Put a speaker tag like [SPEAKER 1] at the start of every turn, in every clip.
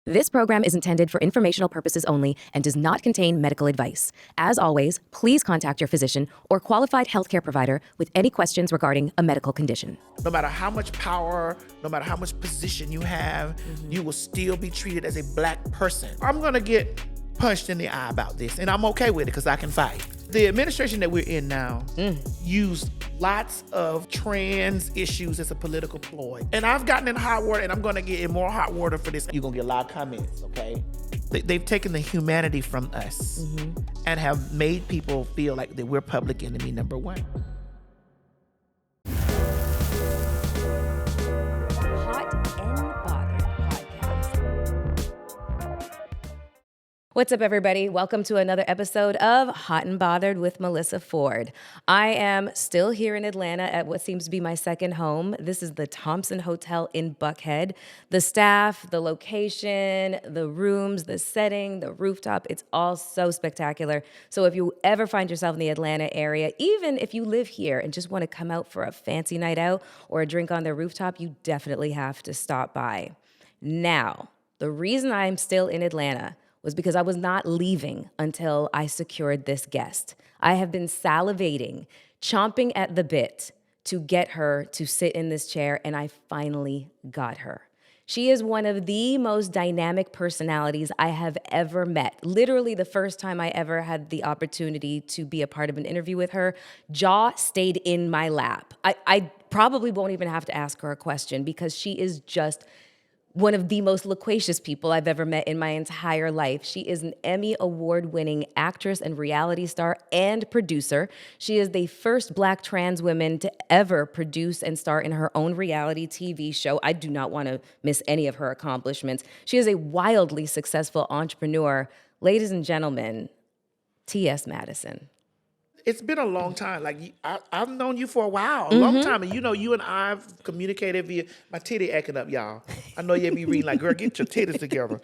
[SPEAKER 1] This program is intended for informational purposes only and does not contain medical advice. As always, please contact your physician or qualified healthcare provider with any questions regarding a medical condition.
[SPEAKER 2] No matter how much power, no matter how much position you have, you will still be treated as a black person. I'm gonna get punched in the eye about this, and I'm okay with it because I can fight. The administration that we're in now used lots of trans issues as a political ploy. And I've gotten in hot water, and I'm gonna get in more hot water for this. You're gonna get a lot of comments, okay? They've taken the humanity from us and have made people feel like that we're public enemy number one.
[SPEAKER 1] What's up, everybody? Welcome to another episode of Hot and Bothered with Melyssa Ford. I am still here in Atlanta at what seems to be my second home. This is the Thompson Hotel in Buckhead. The staff, the location, the rooms, the setting, the rooftop, it's all so spectacular. So if you ever find yourself in the Atlanta area, even if you live here and just want to come out for a fancy night out or a drink on their rooftop, you definitely have to stop by. Now, the reason I'm still in Atlanta was because I was not leaving until I secured this guest. I have been salivating, chomping at the bit to get her to sit in this chair, and I finally got her. She is one of the most dynamic personalities I have ever met. Literally the first time I ever had the opportunity to be a part of an interview with her, jaw stayed in my lap. I probably won't even have to ask her a question because she is just one of the most loquacious people I've ever met in my entire life. She is an Emmy award-winning actress and reality star and producer. She is the first Black trans woman to ever produce and star in her own reality TV show. I do not want to miss any of her accomplishments. She is a wildly successful entrepreneur. Ladies and gentlemen, TS Madison.
[SPEAKER 2] It's been a long time. Like I've known you for a while, a long time, and you and I've communicated via my titty acting up, y'all. I know you be reading like, girl, get your titties together.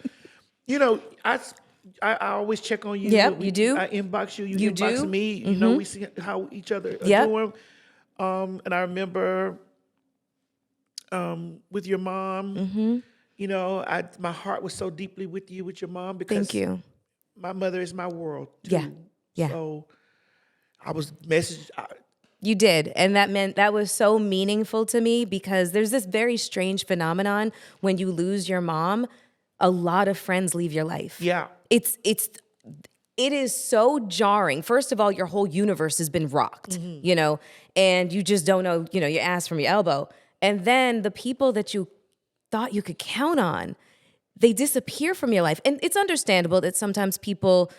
[SPEAKER 2] I always check on you.
[SPEAKER 1] Yep, you do.
[SPEAKER 2] I inbox you. You inbox me. You know, we see how each other are doing. And I remember with your mom. My heart was so deeply with you, with your mom, because
[SPEAKER 1] Thank you.
[SPEAKER 2] My mother is my world too.
[SPEAKER 1] Yeah.
[SPEAKER 2] So I was messaged.
[SPEAKER 1] You did. And that was so meaningful to me because there's this very strange phenomenon when you lose your mom, a lot of friends leave your life.
[SPEAKER 2] Yeah.
[SPEAKER 1] It is so jarring. First of all, your whole universe has been rocked, and you just don't know, your ass from your elbow. And then the people that you thought you could count on, they disappear from your life. And it's understandable that sometimes people,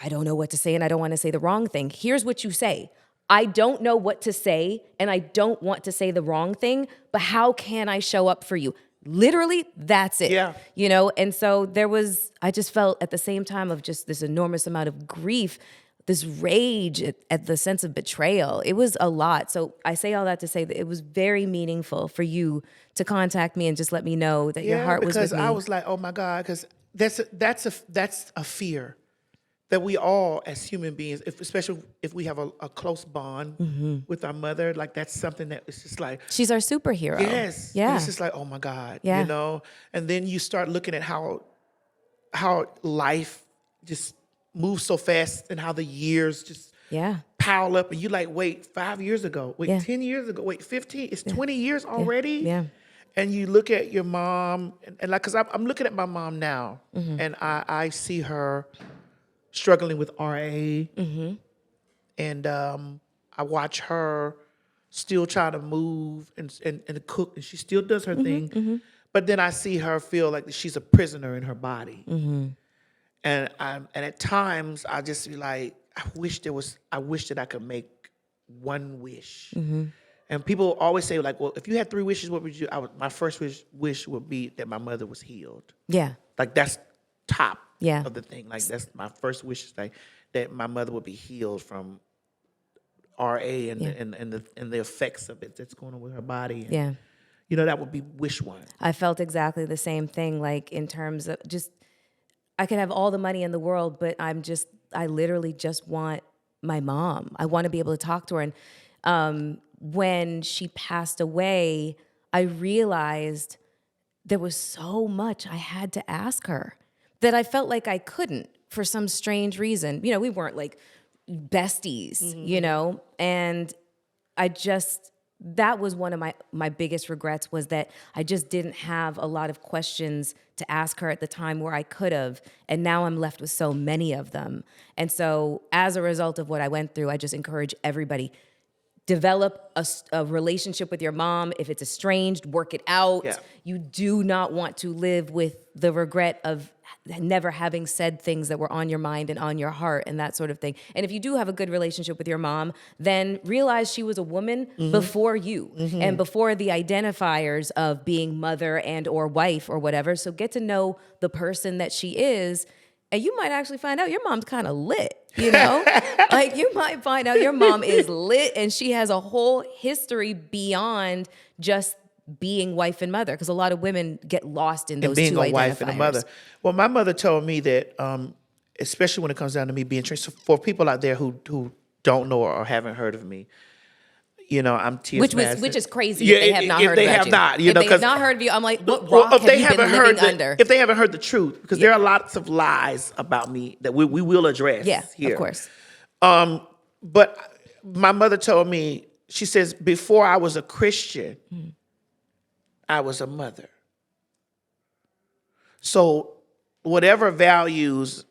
[SPEAKER 1] I don't know what to say and I don't want to say the wrong thing. Here's what you say. I don't know what to say and I don't want to say the wrong thing, but how can I show up for you? Literally, that's it.
[SPEAKER 2] Yeah.
[SPEAKER 1] And so I just felt at the same time of just this enormous amount of grief, this rage at the sense of betrayal. It was a lot. So I say all that to say that it was very meaningful for you to contact me and just let me know that your heart was with me.
[SPEAKER 2] Because I was like, oh my God, because that's a fear that we all as human beings, especially if we have a close bond with our mother, like that's something that is just like.
[SPEAKER 1] She's our superhero.
[SPEAKER 2] Yes.
[SPEAKER 1] Yeah.
[SPEAKER 2] And it's just like, oh my God,
[SPEAKER 1] Yeah.
[SPEAKER 2] And then you start looking at how life just moves so fast and how the years just pile up, and you like, wait, 5 years ago, wait, 10 years ago, wait, 15, it's 20 years already.
[SPEAKER 1] Yeah.
[SPEAKER 2] And you look at your mom, and like, cause I'm looking at my mom now, and I see her struggling with RA, and I watch her still try to move and cook, and she still does her thing, but then I see her feel like she's a prisoner in her body. And at times I just be like, I wish that I could make one wish. And people always say like, well, if you had 3 wishes, what would you? My first wish would be that my mother was healed. Yeah, like that's top of the thing. Like that's my first wish, is like that my mother would be healed from RA and the effects of it that's going on with her body. And, that would be wish one.
[SPEAKER 1] I felt exactly the same thing. Like in terms of just, I could have all the money in the world, but I literally just want my mom. I want to be able to talk to her. And when she passed away, I realized there was so much I had to ask her that I felt like I couldn't for some strange reason. You know, we weren't like besties, you know, and that was one of my biggest regrets, was that I just didn't have a lot of questions to ask her at the time where I could have. And now I'm left with so many of them. And so as a result of what I went through, I just encourage everybody, develop a relationship with your mom. If it's estranged, work it out.
[SPEAKER 2] Yeah.
[SPEAKER 1] You do not want to live with the regret of never having said things that were on your mind and on your heart and that sort of thing. And if you do have a good relationship with your mom, then realize she was a woman before you and before the identifiers of being mother and or wife or whatever. So get to know the person that she is. And you might actually find out your mom's kind of lit, you know? Like, you might find out your mom is lit and she has a whole history beyond just being wife and mother, because a lot of women get lost in those two identifiers.
[SPEAKER 2] Being a wife and a mother. Well, my mother told me that, especially when it comes down to me being trans, so for people out there who don't know or haven't heard of me, you know, I'm TS Madison.
[SPEAKER 1] Which is crazy if they have not heard about you.
[SPEAKER 2] If they have not, you know,
[SPEAKER 1] if they have not heard of you, I'm like, what rock have you been living under?
[SPEAKER 2] If they haven't heard the truth, because there are lots of lies about me that we will address here.
[SPEAKER 1] Of course.
[SPEAKER 2] But my mother told me, she says, before I was a Christian, I was a mother. So whatever values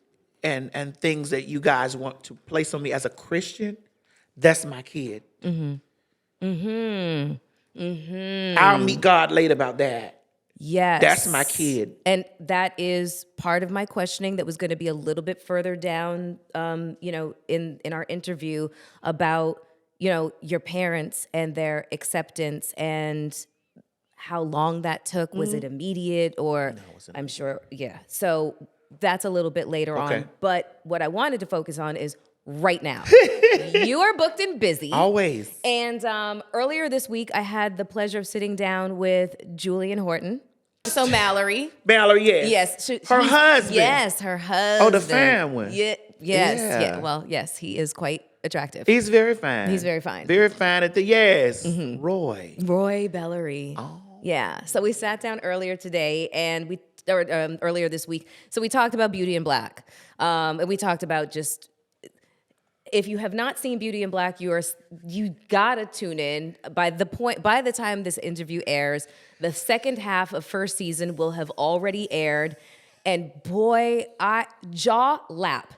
[SPEAKER 2] and things that you guys want to place on me as a Christian, that's my kid. I'll meet God later about that.
[SPEAKER 1] Yes.
[SPEAKER 2] That's my kid.
[SPEAKER 1] And that is part of my questioning that was going to be a little bit further down, you know, in our interview about, you know, your parents and their acceptance and how long that took. Was it immediate or
[SPEAKER 2] No, it wasn't.
[SPEAKER 1] I'm sure. Yeah. So that's a little bit later on. But what I wanted to focus on is right now. You are booked and busy.
[SPEAKER 2] Always.
[SPEAKER 1] And earlier this week, I had the pleasure of sitting down with Julian Horton. So Mallory.
[SPEAKER 2] Mallory, yes.
[SPEAKER 1] Yes.
[SPEAKER 2] Her husband.
[SPEAKER 1] Yes, her husband.
[SPEAKER 2] Oh, the fan one.
[SPEAKER 1] Yes.
[SPEAKER 2] Yeah.
[SPEAKER 1] Yeah. Well, yes, he is quite attractive.
[SPEAKER 2] He's very fine.
[SPEAKER 1] He's very fine.
[SPEAKER 2] Very fine at the, yes. Roy
[SPEAKER 1] Bellary.
[SPEAKER 2] Oh.
[SPEAKER 1] Yeah. So we sat down earlier today and earlier this week. So we talked about Beauty in Black. And we talked about just, if you have not seen Beauty in Black, you gotta tune in. By the time this interview airs, the second half of first season will have already aired. And boy, I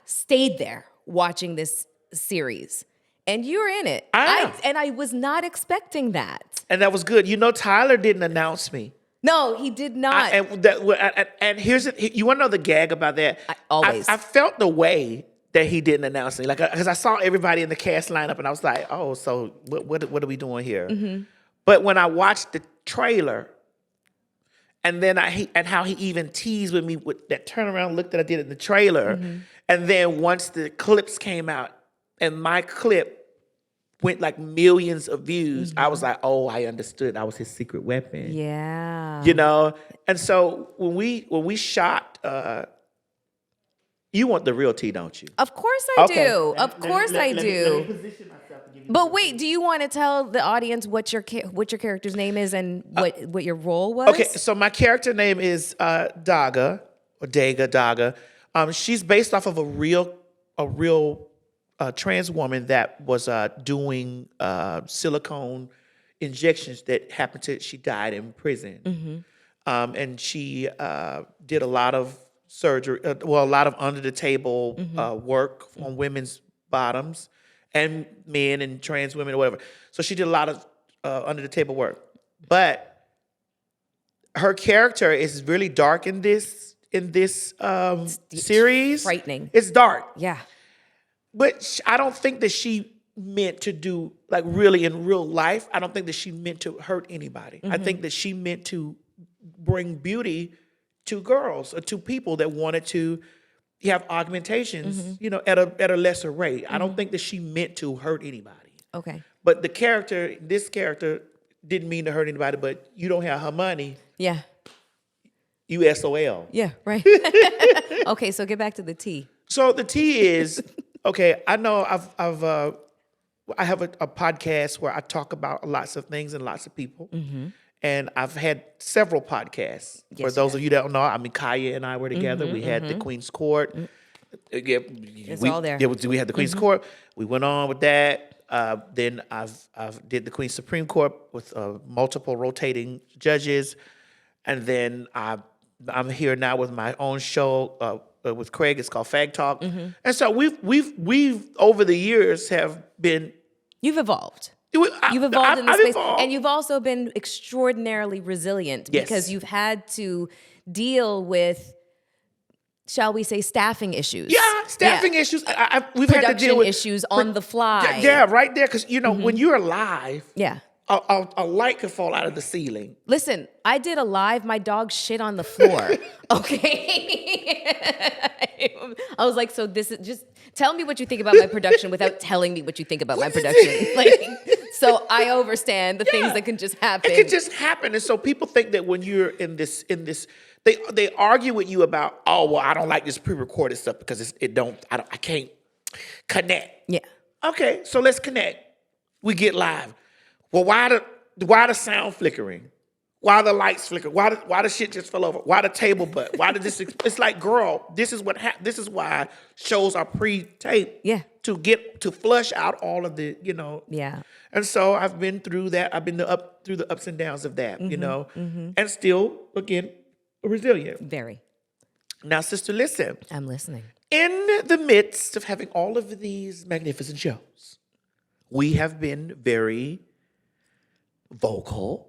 [SPEAKER 1] stayed there watching this series. And you're in it. I was not expecting that.
[SPEAKER 2] And that was good. You know, Tyler didn't announce me.
[SPEAKER 1] No, he did not.
[SPEAKER 2] And here's it. You want to know the gag about that? I felt the way that he didn't announce me, like, because I saw everybody in the cast lineup, and I was like, oh, so what are we doing here? But when I watched the trailer, and then how he even teased with me with that turnaround look that I did in the trailer, and then once the clips came out, and my clip went like millions of views, I was like, oh, I understood. I was his secret weapon.
[SPEAKER 1] Yeah.
[SPEAKER 2] You know? And so when we shot, you want the real tea, don't you?
[SPEAKER 1] Of course I do. Of course I do.
[SPEAKER 2] Let me position myself to give you
[SPEAKER 1] But wait, do you want to tell the audience what your character's name is and what your role was?
[SPEAKER 2] Okay, so my character name is Daga, or Daga. She's based off of a real trans woman that was doing silicone injections that happened to, she died in prison. And she did a lot of surgery, a lot of under the table work on women's bottoms and men and trans women or whatever. So she did a lot of under the table work. But her character is really dark in this series.
[SPEAKER 1] Frightening.
[SPEAKER 2] It's dark.
[SPEAKER 1] Yeah.
[SPEAKER 2] But I don't think that she meant to do, like, really in real life, I don't think that she meant to hurt anybody. I think that she meant to bring beauty to girls or to people that wanted to have augmentations, you know, at a lesser rate. I don't think that she meant to hurt anybody.
[SPEAKER 1] Okay.
[SPEAKER 2] But this character didn't mean to hurt anybody, but you don't have her money.
[SPEAKER 1] Yeah.
[SPEAKER 2] You SOL.
[SPEAKER 1] Yeah, right. Okay, so get back to the tea.
[SPEAKER 2] So the tea is, okay, I know I have a podcast where I talk about lots of things and lots of people. And I've had several podcasts. For those of you that don't know, I mean, Kaya and I were together. We had the Queen's Court.
[SPEAKER 1] It's all there.
[SPEAKER 2] We had the Queen's Court. We went on with that. Then I've did the Queen's Supreme Court with multiple rotating judges, and then I'm here now with my own show with Craig. It's called Fag Talk, and so we've over the years have been.
[SPEAKER 1] You've evolved. You've evolved in this space, and you've also been extraordinarily resilient because you've had to deal with, shall we say, staffing issues.
[SPEAKER 2] Yeah, staffing issues. We've
[SPEAKER 1] production
[SPEAKER 2] had to deal with
[SPEAKER 1] issues on the fly.
[SPEAKER 2] Yeah, right there, because when you're live,
[SPEAKER 1] yeah,
[SPEAKER 2] a light could fall out of the ceiling.
[SPEAKER 1] Listen, I did a live. My dog shit on the floor. Okay, I was like, so this is just tell me what you think about my production without telling me what you think about my production. Like, so I understand the things that can just happen.
[SPEAKER 2] It can just happen, and so people think that when you're in this, they argue with you about, oh well, I don't like this pre-recorded stuff because I can't connect.
[SPEAKER 1] Yeah.
[SPEAKER 2] Okay, so let's connect. We get live. Well, why the sound flickering? Why the lights flicker? Why the shit just fell over? Why the table butt? Why did this? It's like, girl, this is this is why shows are pre-taped.
[SPEAKER 1] Yeah.
[SPEAKER 2] To flush out all of the,
[SPEAKER 1] Yeah.
[SPEAKER 2] And so I've been through that. I've been through the ups and downs of that, and still, again, resilient.
[SPEAKER 1] Very.
[SPEAKER 2] Now, sister, listen.
[SPEAKER 1] I'm listening.
[SPEAKER 2] In the midst of having all of these magnificent shows, we have been very vocal.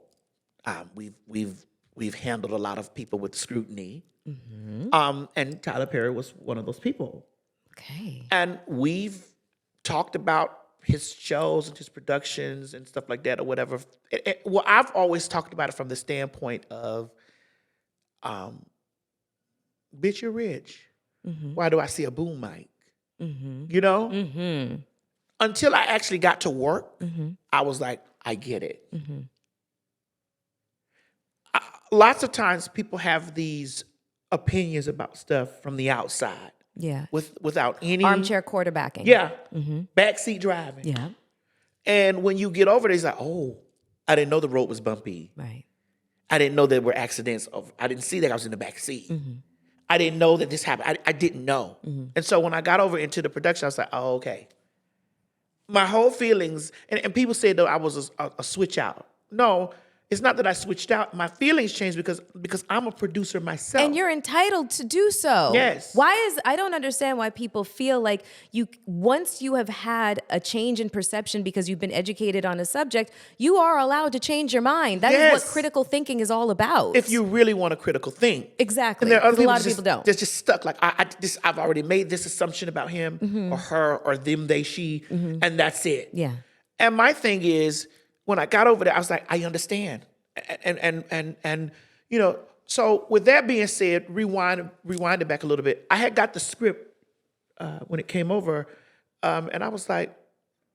[SPEAKER 2] We've handled a lot of people with scrutiny. And Tyler Perry was one of those people.
[SPEAKER 1] Okay.
[SPEAKER 2] And we've talked about his shows and his productions and stuff like that or whatever. Well, I've always talked about it from the standpoint of, bitch, you're rich. Why do I see a boom mic? Until I actually got to work, I was like, I get it. Lots of times people have these opinions about stuff from the outside.
[SPEAKER 1] Yeah.
[SPEAKER 2] Without any
[SPEAKER 1] armchair quarterbacking.
[SPEAKER 2] Yeah. Backseat driving.
[SPEAKER 1] Yeah.
[SPEAKER 2] And when you get over there, it's like, oh, I didn't know the road was bumpy.
[SPEAKER 1] Right.
[SPEAKER 2] I didn't know there were accidents. I didn't see that I was in the back seat. I didn't know that this happened. I didn't know. And so when I got over into the production, I was like, oh, okay. My whole feelings, and people say though I was a switch out. No, it's not that I switched out. My feelings changed because I'm a producer myself.
[SPEAKER 1] And you're entitled to do so.
[SPEAKER 2] Yes.
[SPEAKER 1] I don't understand why people feel like once you have had a change in perception because you've been educated on a subject, you are allowed to change your mind. That is what critical thinking is all about.
[SPEAKER 2] If you really want a critical think.
[SPEAKER 1] Exactly.
[SPEAKER 2] And there are other
[SPEAKER 1] a lot of people don't.
[SPEAKER 2] They're just stuck. Like I've already made this assumption about him or her or them, they, she, and that's it.
[SPEAKER 1] Yeah.
[SPEAKER 2] And my thing is, when I got over there, I was like, I understand. And so with that being said, rewind it back a little bit. I had got the script when it came over, and I was like,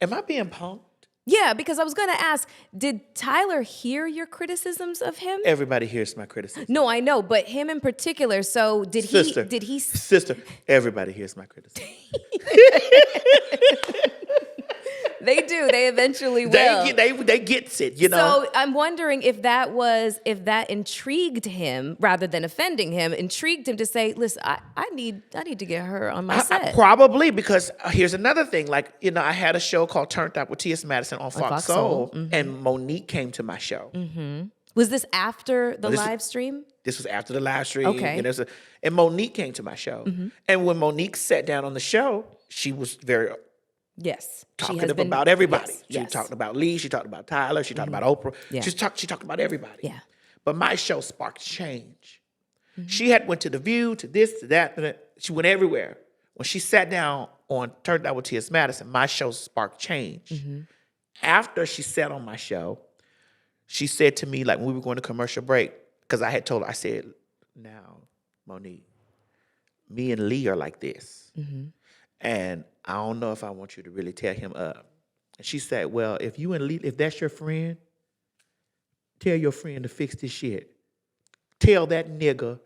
[SPEAKER 2] am I being punked?
[SPEAKER 1] Yeah, because I was going to ask, did Tyler hear your criticisms of him?
[SPEAKER 2] Everybody hears my criticism.
[SPEAKER 1] No, I know, but him in particular. So
[SPEAKER 2] Sister, everybody hears my criticism.
[SPEAKER 1] They do. They eventually will.
[SPEAKER 2] They gets it,
[SPEAKER 1] So I'm wondering if that intrigued him rather than offending him, intrigued him to say, listen, I need to get her on my set.
[SPEAKER 2] Probably, because here's another thing. Like, I had a show called Turned Up with TS Madison on Fox Soul, and Monique came to my show.
[SPEAKER 1] Was this after the live stream?
[SPEAKER 2] This was after the live stream.
[SPEAKER 1] Okay.
[SPEAKER 2] And Monique came to my show. And when Monique sat down on the show, she was very talkative about everybody. She talked about Lee. She talked about Tyler. She talked about Oprah.
[SPEAKER 1] Yeah.
[SPEAKER 2] She talked about everybody.
[SPEAKER 1] Yeah.
[SPEAKER 2] But my show sparked change. She had went to The View, to this, to that. She went everywhere. When she sat down on Turned Out with T.S. Madison, my show sparked change. After she sat on my show, she said to me, like when we were going to commercial break, because I had told her, I said, now, Monique, me and Lee are like this. And I don't know if I want you to really tear him up. And she said, well, if you and Lee, if that's your friend, tell your friend to fix this shit. Tell that nigga.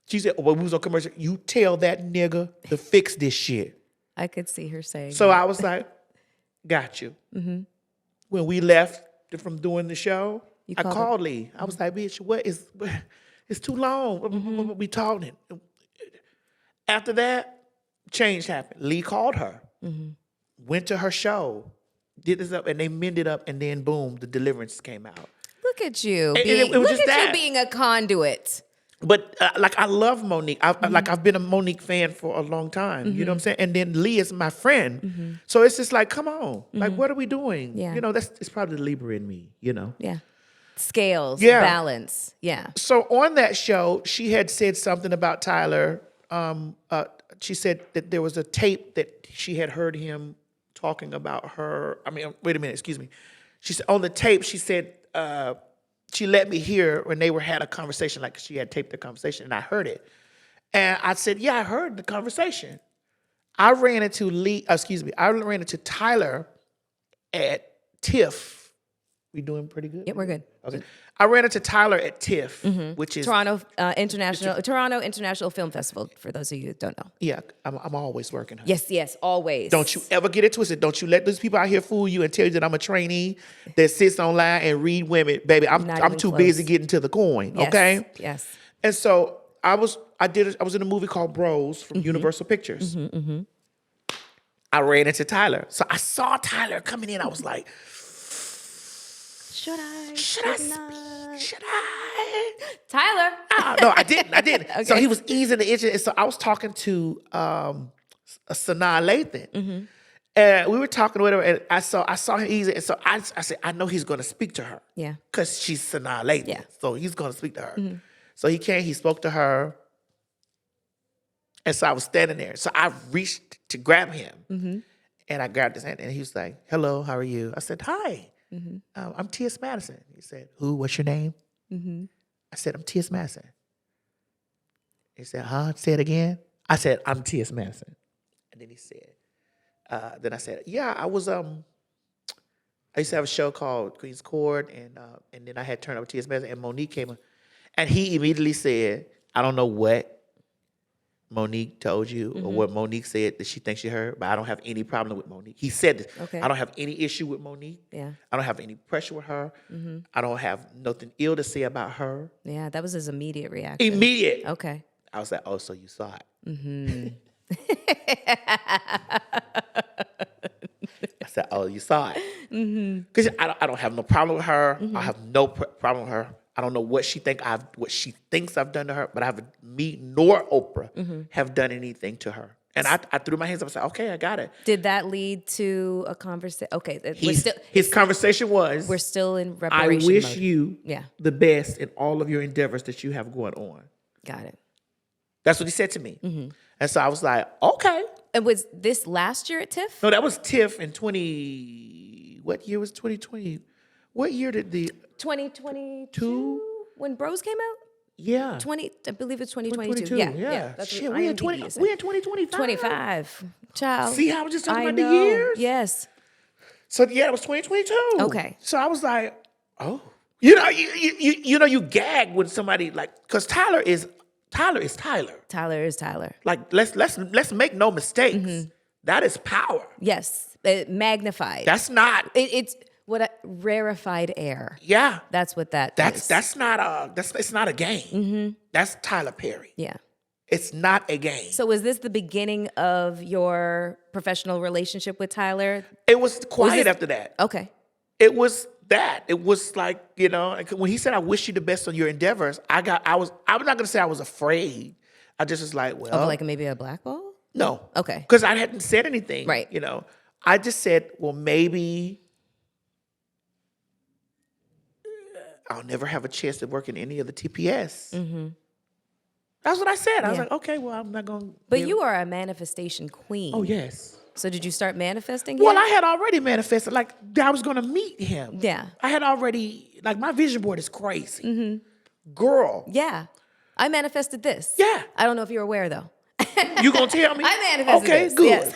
[SPEAKER 2] She said, when we was on commercial, you tell that nigga to fix this shit.
[SPEAKER 1] I could see her saying
[SPEAKER 2] So
[SPEAKER 1] that.
[SPEAKER 2] I was like, got you. When we left from doing the show, I called Lee. I was like, bitch, it's too long. We talking. After that, change happened. Lee called her, went to her show, did this up, and they mended up, and then boom, the deliverance came out.
[SPEAKER 1] Look at you.
[SPEAKER 2] It was just that.
[SPEAKER 1] You being a conduit.
[SPEAKER 2] But like I love Monique. I've been a Monique fan for a long time. You know what I'm saying? And then Lee is my friend. So it's just like, come on. Like, what are we doing?
[SPEAKER 1] Yeah.
[SPEAKER 2] You know, it's probably the Libra in me, you know?
[SPEAKER 1] Yeah. Scales,
[SPEAKER 2] Yeah.
[SPEAKER 1] balance. Yeah.
[SPEAKER 2] So on that show, she had said something about Tyler. She said that there was a tape that she had heard him talking about her. I mean, wait a minute, excuse me. She said on the tape, she said, she let me hear when they had a conversation, like she had taped the conversation, and I heard it. And I said, yeah, I heard the conversation. I ran into Tyler at TIFF. We doing pretty good?
[SPEAKER 1] Yeah, we're good.
[SPEAKER 2] Okay. I ran into Tyler at TIFF, which is
[SPEAKER 1] Toronto International Film Festival, for those of you who don't know.
[SPEAKER 2] Yeah, I'm always working. Honey.
[SPEAKER 1] Yes, always.
[SPEAKER 2] Don't you ever get it twisted. Don't you let those people out here fool you and tell you that I'm a trainee that sits online and read women. Baby, I'm too busy getting to the coin,
[SPEAKER 1] Yes,
[SPEAKER 2] okay?
[SPEAKER 1] Yes.
[SPEAKER 2] And so I was in a movie called Bros from Universal Pictures. I ran into Tyler. So I saw Tyler coming in. I was like,
[SPEAKER 1] Should I
[SPEAKER 2] speak? Should I?
[SPEAKER 1] Tyler.
[SPEAKER 2] No, I didn't.
[SPEAKER 1] Okay.
[SPEAKER 2] So he was easing the itch. And so I was talking to Sanaa Lathan. And we were talking with her, and I saw him easing. And so I said, I know he's going to speak to her.
[SPEAKER 1] Yeah.
[SPEAKER 2] Because she's Sanaa Lathan.
[SPEAKER 1] Yeah.
[SPEAKER 2] So he's going to speak to her. So he came, he spoke to her. And so I was standing there. So I reached to grab him. And I grabbed his hand, and he was like, hello, how are you? I said, hi. I'm TS Madison. He said, who? What's your name? I said, I'm TS Madison. He said, huh? Say it again. I said, I'm TS Madison. And then he said, then I said, yeah, I used to have a show called Queen's Court, and then I had turned over TS Madison, and Monique came, and he immediately said, I don't know what Monique told you or what Monique said that she thinks she heard, but I don't have any problem with Monique. He said this.
[SPEAKER 1] Okay.
[SPEAKER 2] I don't have any issue with Monique.
[SPEAKER 1] Yeah.
[SPEAKER 2] I don't have any pressure with her. I don't have nothing ill to say about her.
[SPEAKER 1] Yeah, that was his immediate reaction.
[SPEAKER 2] Immediate.
[SPEAKER 1] Okay.
[SPEAKER 2] I was like, oh, so you saw it. I said, oh, you saw it. Because I don't have no problem with her. I have no problem with her. I don't know what she thinks I've done to her, but me nor Oprah have done anything to her. And I threw my hands up and said, okay, I got it.
[SPEAKER 1] Did that lead to a conversation? Okay,
[SPEAKER 2] His conversation was,
[SPEAKER 1] we're still in
[SPEAKER 2] I
[SPEAKER 1] reparation
[SPEAKER 2] wish
[SPEAKER 1] mode.
[SPEAKER 2] you the best in all of your endeavors that you have going on.
[SPEAKER 1] Got it.
[SPEAKER 2] That's what he said to me. And so I was like, okay.
[SPEAKER 1] And was this last year at TIFF?
[SPEAKER 2] No, that was TIFF in what year was 2020? What year did
[SPEAKER 1] 2022 when Bros came out?
[SPEAKER 2] Yeah.
[SPEAKER 1] I believe it's 2022. Yeah.
[SPEAKER 2] That's Shit, we in 2025.
[SPEAKER 1] 25. Child.
[SPEAKER 2] See how I was just talking about the years?
[SPEAKER 1] Yes.
[SPEAKER 2] So yeah, it was 2022.
[SPEAKER 1] Okay.
[SPEAKER 2] So I was like, oh. You gag when somebody because Tyler is Tyler.
[SPEAKER 1] Tyler is Tyler.
[SPEAKER 2] Like let's make no mistakes. That is power.
[SPEAKER 1] Yes. Magnified.
[SPEAKER 2] That's not
[SPEAKER 1] it's rarefied air.
[SPEAKER 2] Yeah.
[SPEAKER 1] That's what is.
[SPEAKER 2] It's not a game. That's Tyler Perry.
[SPEAKER 1] Yeah.
[SPEAKER 2] It's not a game.
[SPEAKER 1] So was this the beginning of your professional relationship with Tyler?
[SPEAKER 2] It was quiet after that.
[SPEAKER 1] Okay.
[SPEAKER 2] It was that. It was like, when he said, I wish you the best on your endeavors, I'm not going to say I was afraid. I just was like, well.
[SPEAKER 1] Of like maybe a blackball?
[SPEAKER 2] No.
[SPEAKER 1] Okay.
[SPEAKER 2] Because I hadn't said anything.
[SPEAKER 1] Right.
[SPEAKER 2] I just said, well, maybe I'll never have a chance to work in any of the TPS. That's what I said. I was like, okay, well, I'm not going to.
[SPEAKER 1] But you are a manifestation queen.
[SPEAKER 2] Oh, yes.
[SPEAKER 1] So did you start manifesting
[SPEAKER 2] Well,
[SPEAKER 1] yet?
[SPEAKER 2] I had already manifested, I was going to meet him.
[SPEAKER 1] Yeah.
[SPEAKER 2] I had already, my vision board is crazy. Girl.
[SPEAKER 1] Yeah. I manifested this.
[SPEAKER 2] Yeah.
[SPEAKER 1] I don't know if you're aware, though.
[SPEAKER 2] You going to tell me?
[SPEAKER 1] I manifested this.
[SPEAKER 2] Okay, good.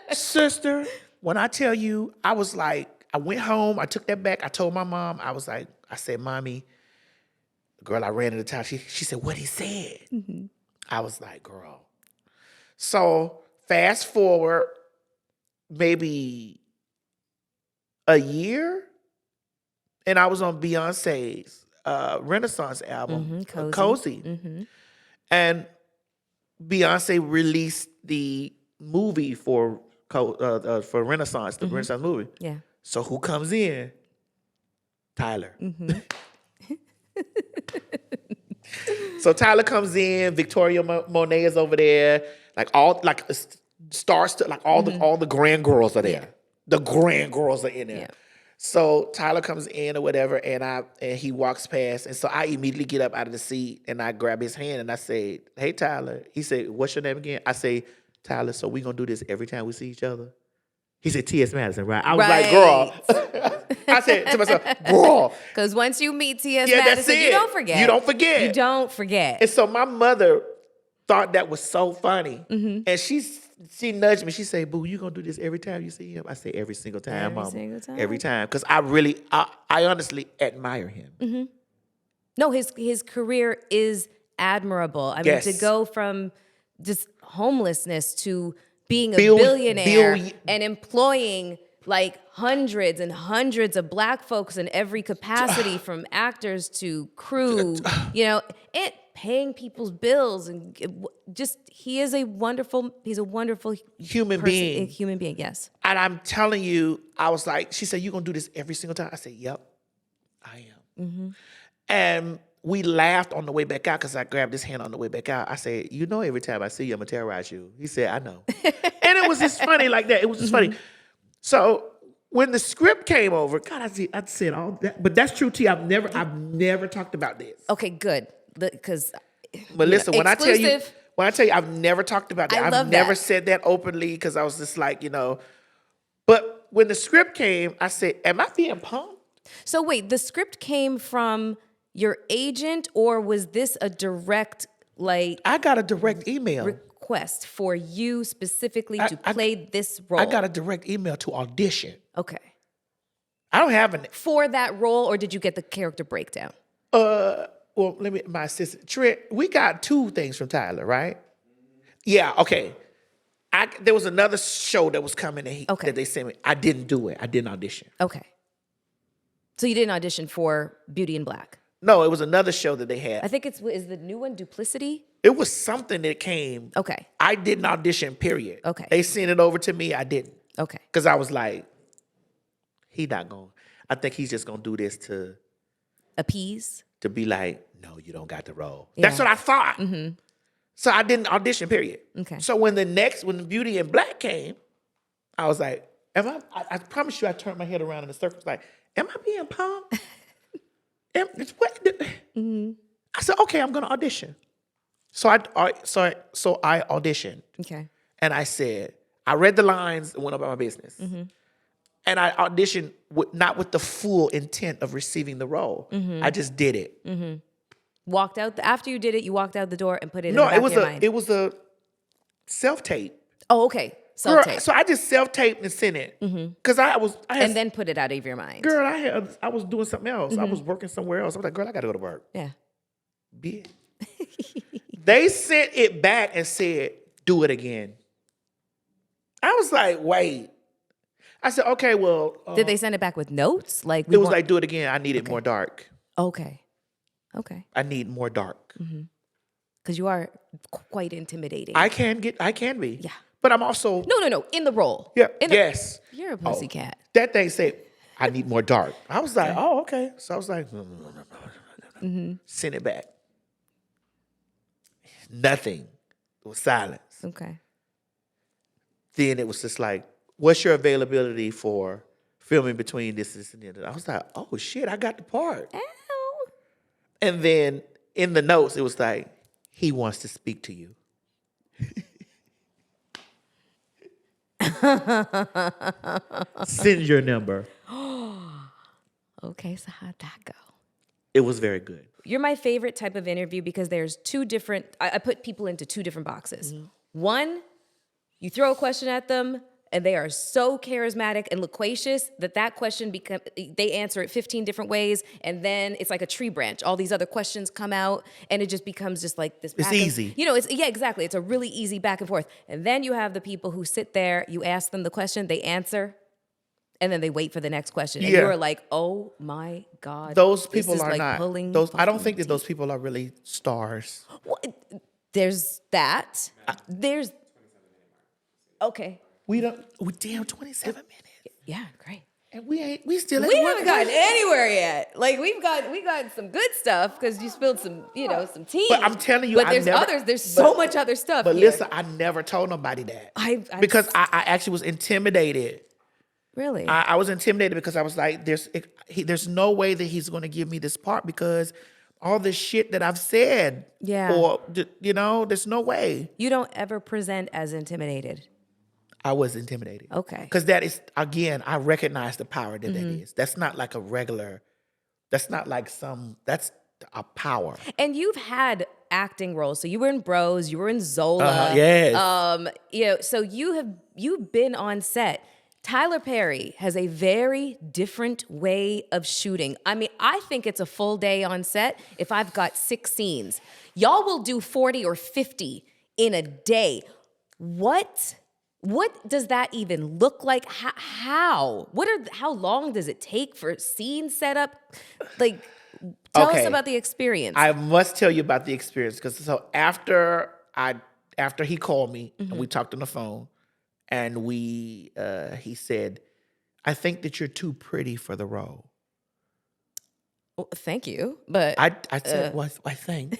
[SPEAKER 1] Yes.
[SPEAKER 2] Sister, when I tell you, I was like, I went home, I took that back, I told my mom, I said, Mommy, girl, I ran into town. She said, what he said? I was like, girl. So fast forward maybe a year, And I was on Beyonce's Renaissance album, Cozy. And Beyonce released the movie for Renaissance, the Renaissance movie.
[SPEAKER 1] Yeah.
[SPEAKER 2] So who comes in? Tyler. So Tyler comes in. Victoria Monet is over there. Like all the grand girls are there.
[SPEAKER 1] Yeah.
[SPEAKER 2] The grand girls are in there.
[SPEAKER 1] Yeah.
[SPEAKER 2] So Tyler comes in or whatever, and he walks past, and so I immediately get up out of the seat and I grab his hand and I say, "Hey Tyler." He said, "What's your name again?" I say, "Tyler, so we gonna do this every time we see each other?" He said, "TS Madison, right?" I was like, "Girl." I said to myself, "Girl."
[SPEAKER 1] Because once you meet TS
[SPEAKER 2] Yeah, that's
[SPEAKER 1] Madison,
[SPEAKER 2] it.
[SPEAKER 1] you don't forget.
[SPEAKER 2] You don't forget.
[SPEAKER 1] You don't forget.
[SPEAKER 2] And so my mother thought that was so funny. And she nudged me. She said, "Boo, you gonna do this every time you see him?" I say, "Every single time,
[SPEAKER 1] Every
[SPEAKER 2] Mama.
[SPEAKER 1] single time.
[SPEAKER 2] Every time." Because I honestly admire him.
[SPEAKER 1] No, his career is admirable. I mean, to go from just homelessness to being a billionaire and employing like hundreds and hundreds of Black folks in every capacity, from actors to crew, it paying people's bills, and he's a wonderful
[SPEAKER 2] Human being.
[SPEAKER 1] Human being, yes.
[SPEAKER 2] And I'm telling you, I was like, she said, "You gonna do this every single time?" I said, "Yep, I am." And we laughed on the way back out because I grabbed his hand on the way back out. I said, "Every time I see you, I'm gonna terrorize you." He said, "I know." And it was just funny like that. It was just funny. So when the script came over, God, I said all that, but that's true, T. I've never talked about this.
[SPEAKER 1] Okay, good, because
[SPEAKER 2] Melyssa, when I tell you,
[SPEAKER 1] exclusive.
[SPEAKER 2] I've never talked about that.
[SPEAKER 1] I love
[SPEAKER 2] I've never
[SPEAKER 1] that.
[SPEAKER 2] said that openly because I was just like, But when the script came, I said, "Am I being punked?"
[SPEAKER 1] So wait, the script came from your agent, or was this a direct
[SPEAKER 2] I got a direct email.
[SPEAKER 1] request for you specifically to play this role?
[SPEAKER 2] I got a direct email to audition.
[SPEAKER 1] Okay.
[SPEAKER 2] I don't have
[SPEAKER 1] For that role, or did you get the character breakdown?
[SPEAKER 2] Well, my assistant, Trent, we got 2 things from Tyler, right? Yeah, okay. There was another show that was coming that they sent me. I didn't do it. I didn't audition.
[SPEAKER 1] Okay. So you didn't audition for Beauty in Black?
[SPEAKER 2] No, it was another show that they had.
[SPEAKER 1] I think is the new one Duplicity?
[SPEAKER 2] It was something that came.
[SPEAKER 1] Okay.
[SPEAKER 2] I didn't audition, period.
[SPEAKER 1] Okay.
[SPEAKER 2] They sent it over to me. I didn't.
[SPEAKER 1] Okay.
[SPEAKER 2] Because I was like, I think he's just going to do this to
[SPEAKER 1] Appease?
[SPEAKER 2] To be like, "No, you don't got the role."
[SPEAKER 1] Yeah.
[SPEAKER 2] That's what I thought. So I didn't audition, period.
[SPEAKER 1] Okay.
[SPEAKER 2] So when the Beauty in Black came, I was like, I promise you, I turned my head around in a circle. I was like, "Am I being punked?" I said, "Okay, I'm going to audition." So I auditioned.
[SPEAKER 1] Okay.
[SPEAKER 2] And I said, I read the lines and went about my business. And I auditioned not with the full intent of receiving the role. I just did it.
[SPEAKER 1] Walked out after you did it. You walked out the door and put it in the back of your mind.
[SPEAKER 2] It was a self-tape.
[SPEAKER 1] Oh, okay. Self-tape.
[SPEAKER 2] So I just self-taped and sent it because
[SPEAKER 1] and then put it out of your mind.
[SPEAKER 2] Girl, I was doing something else. I was working somewhere else. I was like, "Girl, I got to go to work."
[SPEAKER 1] Yeah.
[SPEAKER 2] Bitch. They sent it back and said, "Do it again." I was like, "Wait." I said, "Okay, well."
[SPEAKER 1] Did they send it back with notes?
[SPEAKER 2] It was like, "Do it again. I need it more dark."
[SPEAKER 1] Okay.
[SPEAKER 2] I need more dark.
[SPEAKER 1] Because you are quite intimidating.
[SPEAKER 2] I can be.
[SPEAKER 1] Yeah.
[SPEAKER 2] But I'm also.
[SPEAKER 1] No. In the role.
[SPEAKER 2] Yeah. Yes.
[SPEAKER 1] You're a pussycat.
[SPEAKER 2] That thing said, "I need more dark." I was like, "Oh, okay." So I was like, send it back. Nothing. It was silence.
[SPEAKER 1] Okay.
[SPEAKER 2] Then it was just like, "What's your availability for filming between this and that?" I was like, "Oh shit, I got the part."
[SPEAKER 1] Ow.
[SPEAKER 2] And then in the notes, it was like, "He wants to speak to you." Send your number.
[SPEAKER 1] Okay, so how'd that go?
[SPEAKER 2] It was very good.
[SPEAKER 1] You're my favorite type of interview because there's 2 different, I put people into 2 different boxes. One, you throw a question at them and they are so charismatic and loquacious that question they answer it 15 different ways, and then it's like a tree branch. All these other questions come out and it just becomes just like this.
[SPEAKER 2] It's easy.
[SPEAKER 1] Exactly. It's a really easy back and forth. And then you have the people who sit there, you ask them the question, they answer, And then they wait for the next question. And
[SPEAKER 2] Yeah.
[SPEAKER 1] you're like, oh my God.
[SPEAKER 2] Those
[SPEAKER 1] this
[SPEAKER 2] people
[SPEAKER 1] is
[SPEAKER 2] are
[SPEAKER 1] like
[SPEAKER 2] not.
[SPEAKER 1] pulling
[SPEAKER 2] I don't
[SPEAKER 1] fucking
[SPEAKER 2] think that those
[SPEAKER 1] teeth.
[SPEAKER 2] people are really stars.
[SPEAKER 1] Well, there's that. There's, okay.
[SPEAKER 2] We 27 minutes.
[SPEAKER 1] Yeah, great.
[SPEAKER 2] And we still
[SPEAKER 1] We haven't gotten anywhere yet. Like we got some good stuff because you spilled some, some tea.
[SPEAKER 2] But I'm telling you,
[SPEAKER 1] but there's so much other stuff.
[SPEAKER 2] But
[SPEAKER 1] here.
[SPEAKER 2] listen, I never told nobody that.
[SPEAKER 1] Because
[SPEAKER 2] I actually was intimidated.
[SPEAKER 1] Really?
[SPEAKER 2] I was intimidated because I was like, there's no way that he's going to give me this part because all this shit that I've said.
[SPEAKER 1] Yeah.
[SPEAKER 2] Or, there's no way.
[SPEAKER 1] You don't ever present as intimidated.
[SPEAKER 2] I was intimidated.
[SPEAKER 1] Okay.
[SPEAKER 2] Because that is, again, I recognize the power that that is. That's not like that's not like that's a power.
[SPEAKER 1] And you've had acting roles. So you were in Bros, you were in Zola.
[SPEAKER 2] Yes.
[SPEAKER 1] So you've been on set. Tyler Perry has a very different way of shooting. I mean, I think it's a full day on set if I've got 6 scenes. Y'all will do 40 or 50 in a day. What does that even look like? How? How long does it take for scene setup? Like, tell us about the experience.
[SPEAKER 2] I must tell you about the experience because after he called me and we talked on the phone, and he said, "I think that you're too pretty for the role."
[SPEAKER 1] Well, thank you, but
[SPEAKER 2] I said, "Why? Thanks."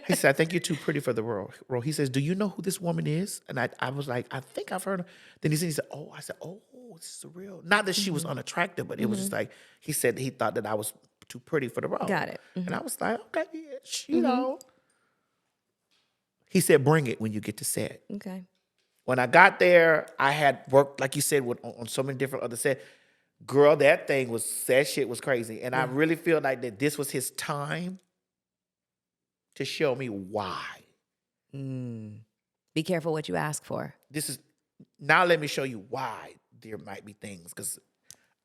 [SPEAKER 2] He said, "I think you're too pretty for the role." He says, "Do you know who this woman is?" And I was like, "I think I've heard her." Then he said, "Oh," I said, "Oh, this is real." Not that she was unattractive, but it was just like he said he thought that I was too pretty for the role.
[SPEAKER 1] Got it.
[SPEAKER 2] And I was like, "Okay, yeah, He said, "Bring it when you get to set."
[SPEAKER 1] Okay.
[SPEAKER 2] When I got there, I had worked, like you said, on so many different other sets. Girl, that shit was crazy. And I really feel like that this was his time to show me why.
[SPEAKER 1] Be careful what you ask for.
[SPEAKER 2] Now let me show you why there might be things. Because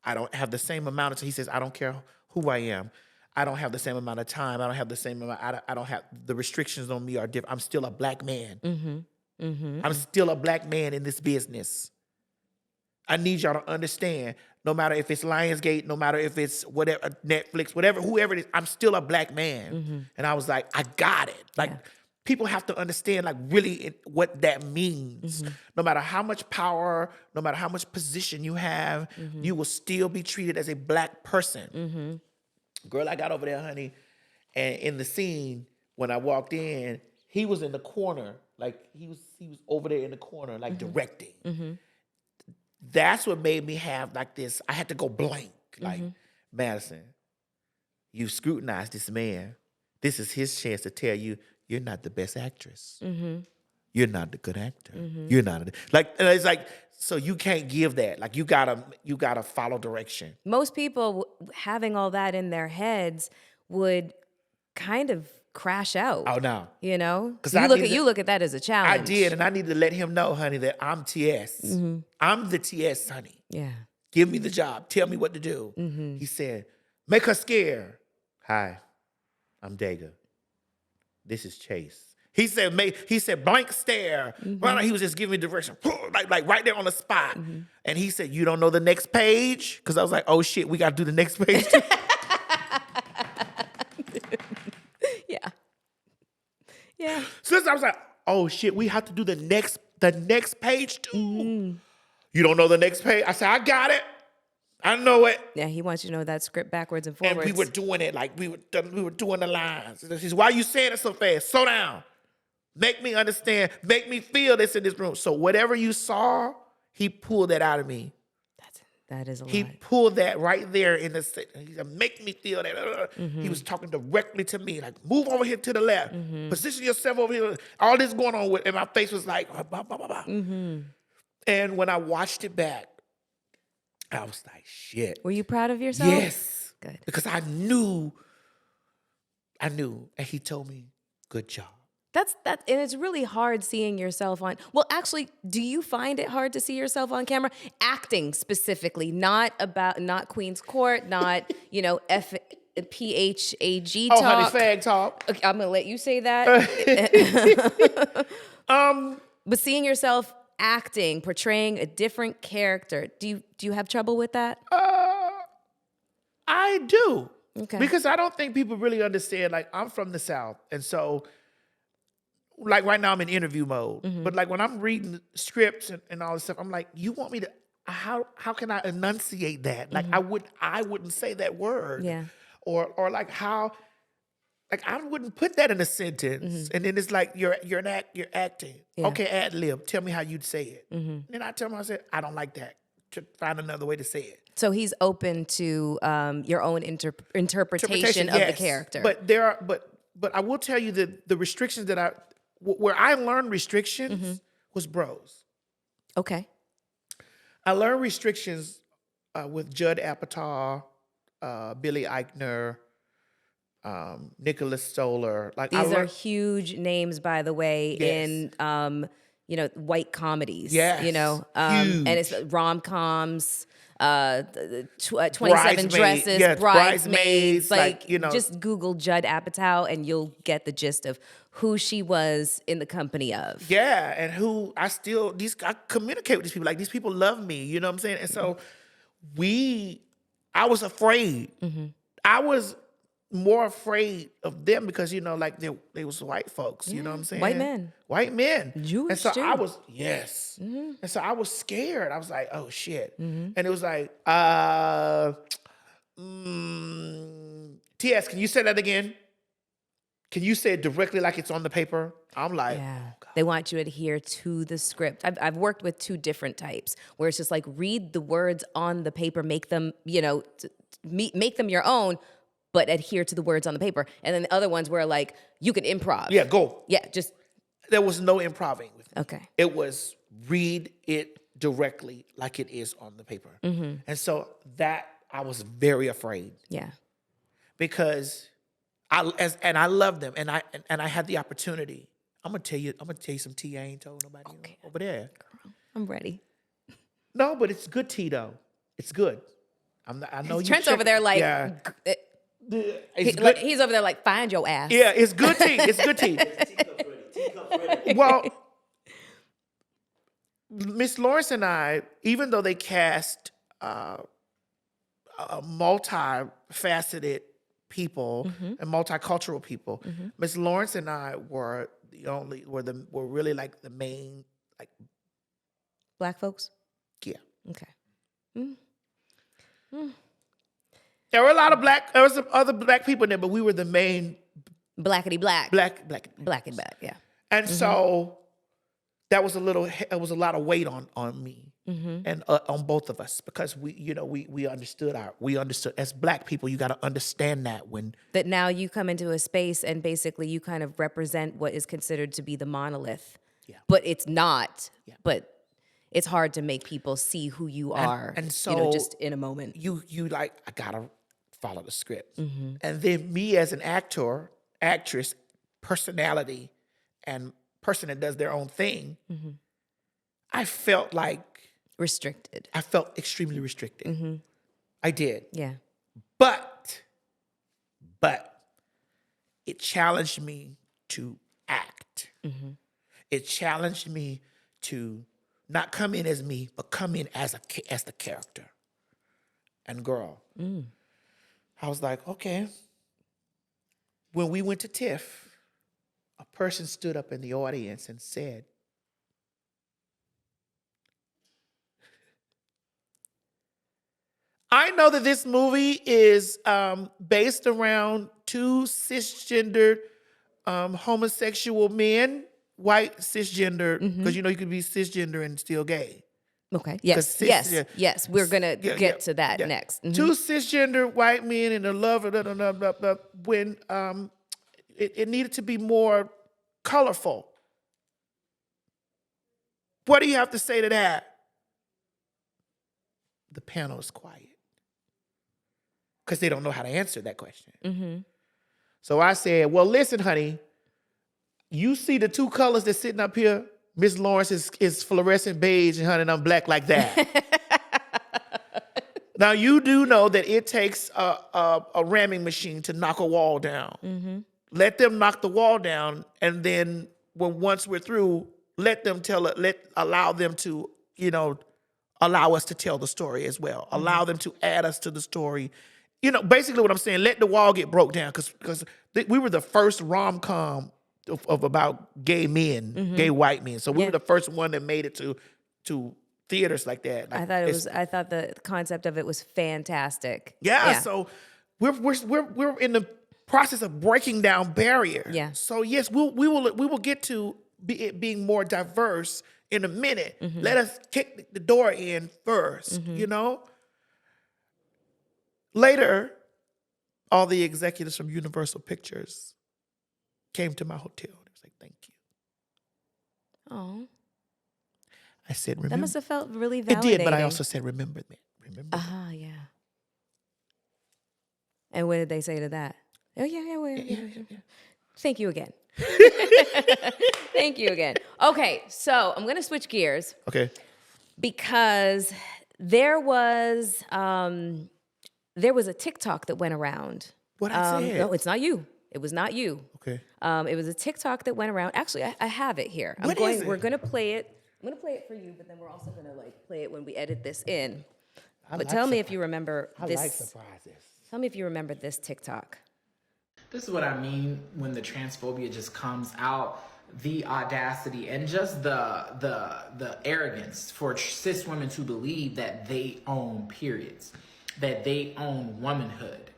[SPEAKER 2] I don't have the same amount of time. He says, "I don't care who I am. I don't have the same amount of time. I don't have the same amount. I don't have, the restrictions on me are different. I'm still a black man. I'm still a black man in this business. I need y'all to understand, no matter if it's Lionsgate, no matter if it's whatever, Netflix, whoever it is, I'm still a black man." And I was like, I got it. Like, people have to understand, like, really what that means. No matter how much power, no matter how much position you have, you will still be treated as a black person. Girl, I got over there, honey, and in the scene, when I walked in, he was in the corner. Like, he was over there in the corner, like, directing. That's what made me have, like, this. I had to go blank. Like, Madison, you scrutinized this man. This is his chance to tell you, you're not the best actress. You're not the good actor. You're not. And it's like, so you can't give that. Like, you gotta follow direction.
[SPEAKER 1] Most people having all that in their heads would kind of crash out.
[SPEAKER 2] Oh, no.
[SPEAKER 1] You know?
[SPEAKER 2] 'Cause
[SPEAKER 1] You look at that as a challenge.
[SPEAKER 2] I did, and I need to let him know, honey, that I'm TS. I'm the TS, honey.
[SPEAKER 1] Yeah.
[SPEAKER 2] Give me the job. Tell me what to do. He said, "Make her scared." "Hi, I'm Dega. This is Chase." He said, "Blank stare." Right, he was just giving me direction, like right there on the spot. And he said, "You don't know the next page?" Because I was like, "Oh shit, we got to do the next page."
[SPEAKER 1] Yeah.
[SPEAKER 2] So I was like, "Oh shit, we have to do the next page too." "You don't know the next page?" I said, "I got it. I know it."
[SPEAKER 1] Yeah, he wants you to know that script backwards and forwards.
[SPEAKER 2] And we were doing it like we were doing the lines. He says, "Why are you saying it so fast? Slow down. Make me understand. Make me feel this in this room." So whatever you saw, he pulled that out of me.
[SPEAKER 1] That is a lot.
[SPEAKER 2] He pulled that right there in the. He said, "Make me feel that." He was talking directly to me, like, "Move over here to the left. Position yourself over here." All this going on and my face was like, bah, bah, bah, bah. And when I watched it back, I was like, shit.
[SPEAKER 1] Were you proud of yourself?
[SPEAKER 2] Yes.
[SPEAKER 1] Good.
[SPEAKER 2] Because I knew. And he told me, "Good job."
[SPEAKER 1] And it's really hard seeing yourself on. Well, actually, do you find it hard to see yourself on camera? Acting specifically, not Queen's Court, not PHAG talk.
[SPEAKER 2] Oh, honey, fag talk.
[SPEAKER 1] Okay, I'm gonna let you say that. But seeing yourself acting, portraying a different character. Do you have trouble with that?
[SPEAKER 2] I do.
[SPEAKER 1] Okay.
[SPEAKER 2] Because I don't think people really understand, like, I'm from the South. And so, like, right now I'm in interview mode.
[SPEAKER 1] Mm-hmm.
[SPEAKER 2] But, like, when I'm reading scripts and all this stuff, I'm like, you want me to, how can I enunciate that? Like, I wouldn't say that word.
[SPEAKER 1] Yeah.
[SPEAKER 2] Or like, how, like, I wouldn't put that in a sentence. And then it's like, you're acting.
[SPEAKER 1] Yeah.
[SPEAKER 2] Okay, ad lib. Tell me how you'd say it. And then I tell him, I said, I don't like that. To find another way to say it.
[SPEAKER 1] So he's open to your own interpretation of the
[SPEAKER 2] yes.
[SPEAKER 1] character.
[SPEAKER 2] But but I will tell you that the restrictions that where I learned restrictions was Bros.
[SPEAKER 1] Okay.
[SPEAKER 2] I learned restrictions with Judd Apatow, Billy Eichner, Nicholas Stoller. Like,
[SPEAKER 1] These are huge names, by the way,
[SPEAKER 2] Yes.
[SPEAKER 1] in white comedies.
[SPEAKER 2] Yes.
[SPEAKER 1] And it's rom-coms, 27 Dresses,
[SPEAKER 2] yes,
[SPEAKER 1] Bridesmaids. Like,
[SPEAKER 2] you know.
[SPEAKER 1] just Google Judd Apatow and you'll get the gist of who she was in the company of.
[SPEAKER 2] Yeah, and who I communicate with these people. Like, these people love me, you know what I'm saying? And so I was afraid. I was more afraid of them because, like, they was white folks, you know what I'm saying?
[SPEAKER 1] White men.
[SPEAKER 2] White men.
[SPEAKER 1] Jewish
[SPEAKER 2] and so
[SPEAKER 1] too.
[SPEAKER 2] I was, yes. And so I was scared. I was like, oh shit. And it was like, TS, can you say that again? Can you say it directly like it's on the paper? I'm like,
[SPEAKER 1] Yeah.
[SPEAKER 2] oh, God.
[SPEAKER 1] They want you to adhere to the script. I've worked with two different types where it's just like, read the words on the paper, make them, make them your own, but adhere to the words on the paper. And then the other ones where, like, you could improv.
[SPEAKER 2] Yeah, go.
[SPEAKER 1] Yeah, just.
[SPEAKER 2] There was no improving with me.
[SPEAKER 1] Okay.
[SPEAKER 2] It was read it directly like it is on the paper. And so that I was very afraid
[SPEAKER 1] Yeah.
[SPEAKER 2] because I love them and I had the opportunity. I'm gonna tell you some tea I ain't told nobody over there.
[SPEAKER 1] Girl, I'm ready.
[SPEAKER 2] No, but it's good tea though. It's good. I know you.
[SPEAKER 1] Trent's over there like,
[SPEAKER 2] yeah. It's good.
[SPEAKER 1] like he's over there like, find your ass.
[SPEAKER 2] Yeah, it's good tea. It's good tea.
[SPEAKER 3] Teacups ready.
[SPEAKER 2] Well, Miss Lawrence and I, even though they cast multifaceted people and multicultural people, Miss Lawrence and I were really like the main, like,
[SPEAKER 1] Black folks?
[SPEAKER 2] yeah.
[SPEAKER 1] Okay.
[SPEAKER 2] There were there were some other black people in there, but we were the main
[SPEAKER 1] Blackity black.
[SPEAKER 2] black.
[SPEAKER 1] Black and black, yeah.
[SPEAKER 2] And so that was it was a lot of weight on me and on both of us because we understood as black people, you got to understand that when
[SPEAKER 1] That now you come into a space and basically you kind of represent what is considered to be the monolith.
[SPEAKER 2] Yeah.
[SPEAKER 1] But it's not.
[SPEAKER 2] Yeah.
[SPEAKER 1] But it's hard to make people see who you are.
[SPEAKER 2] and so
[SPEAKER 1] just in a moment.
[SPEAKER 2] you like, I gotta follow the script. And then me as an actress, personality, and person that does their own thing, I felt
[SPEAKER 1] Restricted.
[SPEAKER 2] I felt extremely restricted. I did.
[SPEAKER 1] Yeah.
[SPEAKER 2] But it challenged me to act. It challenged me to not come in as me, but come in as the character. And girl, I was like, okay. When we went to TIFF, a person stood up in the audience and said, I know that this movie is based around two cisgender homosexual men, white cisgender, because you could be cisgender and still gay.
[SPEAKER 1] Okay. Yes. Yes. We're gonna get to that next.
[SPEAKER 2] Two cisgender white men in a love, when it needed to be more colorful. What do you have to say to that? The panel is quiet because they don't know how to answer that question. So I said, well, listen, honey, you see the two colors that's sitting up here? Miss Lawrence is fluorescent beige, and honey, and I'm black like that. Now, you do know that it takes a ramming machine to knock a wall down. Let them knock the wall down, and then once we're through, allow them to, allow us to tell the story as well. Allow them to add us to the story. Basically what I'm saying, let the wall get broke down because we were the first rom-com of about gay men, gay white men. So we were the first one that made it to theaters like that. Like,
[SPEAKER 1] I thought the concept of it was fantastic.
[SPEAKER 2] Yeah. So we're in the process of breaking down barriers.
[SPEAKER 1] Yeah.
[SPEAKER 2] So yes, we will get to it being more diverse in a minute. Let us kick the door in first. Later, all the executives from Universal Pictures came to my hotel. They was like, "Thank you."
[SPEAKER 1] Oh.
[SPEAKER 2] I said, "Remember."
[SPEAKER 1] That must have felt really validating.
[SPEAKER 2] It did, but I also said, "Remember me. Remember."
[SPEAKER 1] Yeah. And what did they say to that? Oh yeah. Thank you again. Thank you again. Okay, so I'm gonna switch gears.
[SPEAKER 2] Okay.
[SPEAKER 1] Because there was a TikTok that went around.
[SPEAKER 2] What I said?
[SPEAKER 1] No, it's not you. It was not you.
[SPEAKER 2] Okay.
[SPEAKER 1] It was a TikTok that went around. Actually, I have it here.
[SPEAKER 2] What is it?
[SPEAKER 1] We're gonna play it. I'm gonna play it for you, but then we're also gonna play it when we edit this in. But tell me if you remember this.
[SPEAKER 2] I like surprises.
[SPEAKER 1] Tell me if you remember this TikTok.
[SPEAKER 4] This is what I mean when the transphobia just comes out, the audacity and just the arrogance for cis women to believe that they own periods, that they own womanhood.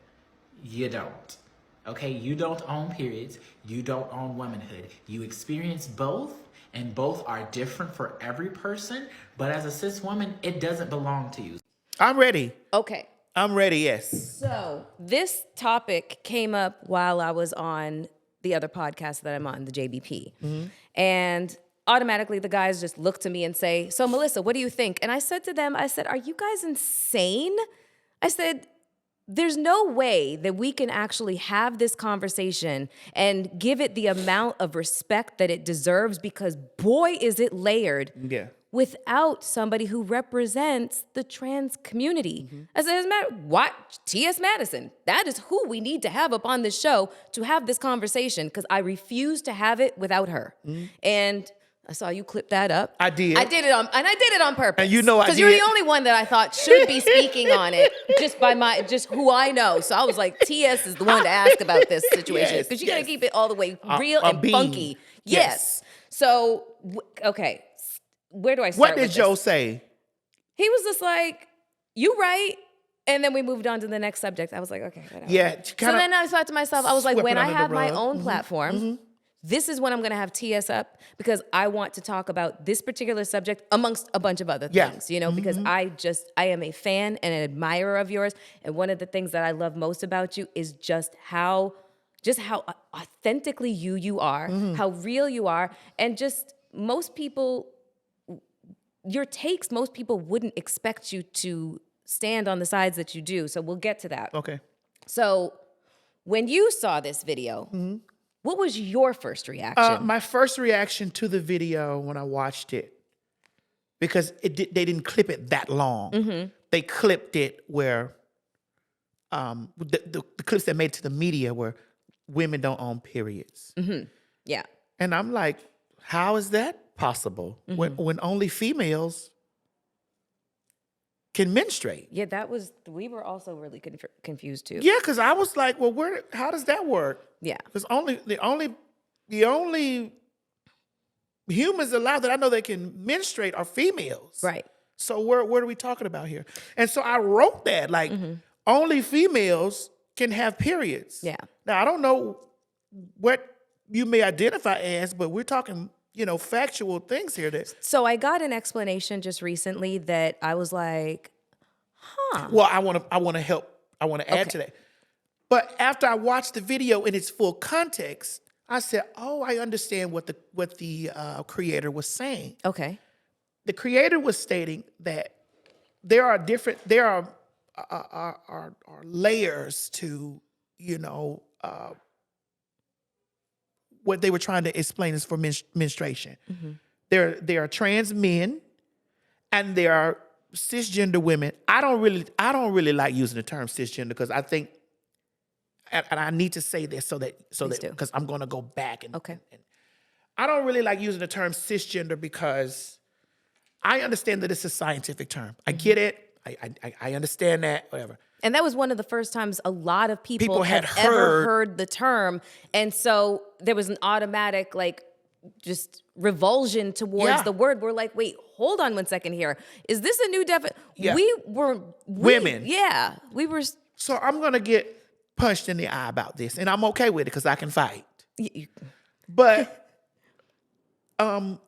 [SPEAKER 4] You don't. Okay, you don't own periods, you don't own womanhood. You experience both, and both are different for every person, but as a cis woman, it doesn't belong to you.
[SPEAKER 2] I'm ready.
[SPEAKER 1] Okay.
[SPEAKER 2] I'm ready, yes.
[SPEAKER 1] So this topic came up while I was on the other podcast that I'm on, the JBP. And automatically the guys just look to me and say, "So Melyssa, what do you think?" And I said to them, "Are you guys insane?" I said, "There's no way that we can actually have this conversation and give it the amount of respect that it deserves, because boy, is it layered."
[SPEAKER 2] Yeah.
[SPEAKER 1] Without somebody who represents the trans community. I said, watch TS Madison. That is who we need to have up on this show to have this conversation, because I refuse to have it without her. And I saw you clip that up.
[SPEAKER 2] I did.
[SPEAKER 1] I did it on purpose.
[SPEAKER 2] And you know I did.
[SPEAKER 1] Because you're the only one that I thought should be speaking on it, just who I know. So I was like, TS is the one to ask about this situation, because you got to keep it all the way real and funky. Yes. So, okay. Where do I start?
[SPEAKER 2] What did Joe say?
[SPEAKER 1] He was just like, "You right." And then we moved on to the next subject. I was like, okay, whatever.
[SPEAKER 2] Yeah.
[SPEAKER 1] So then I thought to myself, I was like, when I have my own platform,
[SPEAKER 2] Mm-hmm.
[SPEAKER 1] this is when I'm going to have TS up, because I want to talk about this particular subject amongst a bunch of other things, because I am a fan and an admirer of yours. And one of the things that I love most about you is just how authentically you are, how real you are. And just most people, your takes, most people wouldn't expect you to stand on the sides that you do. So we'll get to that.
[SPEAKER 2] Okay.
[SPEAKER 1] So when you saw this video, what was your first reaction?
[SPEAKER 2] My first reaction to the video when I watched it, because they didn't clip it that long. They clipped it where the clips that made it to the media were women don't own periods.
[SPEAKER 1] Yeah.
[SPEAKER 2] And I'm like, how is that possible when only females can menstruate?
[SPEAKER 1] Yeah, we were also really confused too.
[SPEAKER 2] Yeah, because I was like, well, how does that work?
[SPEAKER 1] Yeah.
[SPEAKER 2] Because the only humans allowed that I know they can menstruate are females.
[SPEAKER 1] Right.
[SPEAKER 2] So what are we talking about here? And so I wrote that, like, only females can have periods.
[SPEAKER 1] Yeah.
[SPEAKER 2] Now, I don't know what you may identify as, but we're talking, factual things here.
[SPEAKER 1] So I got an explanation just recently that I was like,
[SPEAKER 2] Well, I want to help. I want to add to that. But after I watched the video in its full context, I said, "Oh, I understand what the creator was saying."
[SPEAKER 1] Okay.
[SPEAKER 2] The creator was stating that there are layers to, what they were trying to explain is for menstruation. There are trans men, and there are cisgender women. I don't really like using the term cisgender, because I think, and I need to say this so that because I'm going to go back and
[SPEAKER 1] Okay.
[SPEAKER 2] I don't really like using the term cisgender because I understand that it's a scientific term. I get it. I understand that, whatever.
[SPEAKER 1] And that was one of the first times a lot of people
[SPEAKER 2] had
[SPEAKER 1] had ever heard the term. And so there was an automatic, like, just revulsion towards the word. We're like, wait, hold on one second here. Is this a new definition?
[SPEAKER 2] Yeah.
[SPEAKER 1] We were
[SPEAKER 2] women.
[SPEAKER 1] Yeah, we were.
[SPEAKER 2] So I'm going to get punched in the eye about this, and I'm okay with it because I can fight. But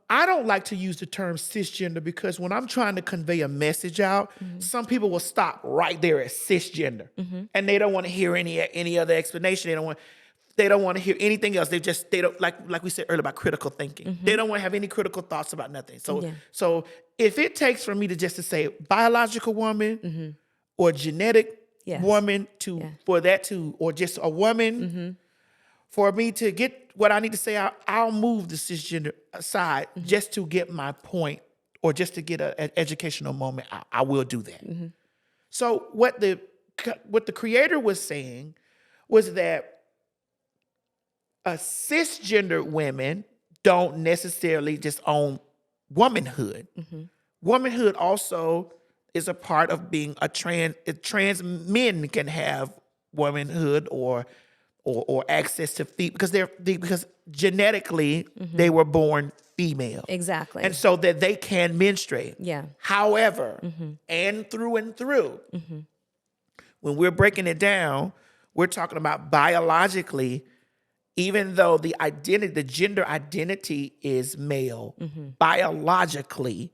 [SPEAKER 2] I don't like to use the term cisgender because when I'm trying to convey a message out, some people will stop right there at cisgender, and they don't want to hear any other explanation. They don't want to hear anything else. They don't like we said earlier about critical thinking. They don't want to have any critical thoughts about nothing. So if it takes for me to say biological woman or genetic woman or just a woman, for me to get what I need to say out, I'll move the cisgender aside just to get my point or just to get an educational moment. I will do that. So what the creator was saying was that cisgender women don't necessarily just own womanhood. Womanhood also is a part of being a trans men can have womanhood or access to because genetically they were born female.
[SPEAKER 1] Exactly.
[SPEAKER 2] And so that they can menstruate.
[SPEAKER 1] Yeah.
[SPEAKER 2] However, and through, when we're breaking it down, we're talking about biologically, even though the gender identity is male, biologically,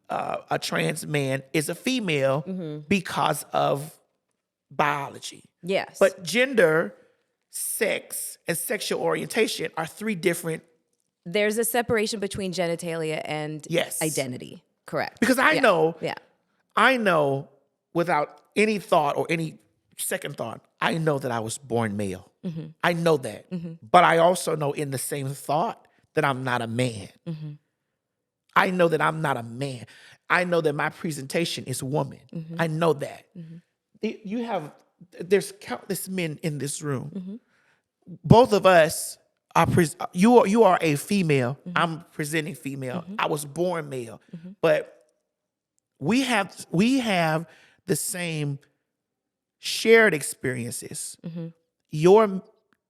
[SPEAKER 2] a trans man is a female because of biology.
[SPEAKER 1] Yes.
[SPEAKER 2] But gender, sex, and sexual orientation are three different.
[SPEAKER 1] There's a separation between genitalia and identity. Correct.
[SPEAKER 2] Because I know without any thought or any second thought, I know that I was born male. I know that. But I also know in the same thought that I'm not a man. I know that I'm not a man. I know that my presentation is woman. I know that. There's countless men in this room. Both of us are, you are a female. I'm presenting female. I was born male. But we have the same shared experiences. Your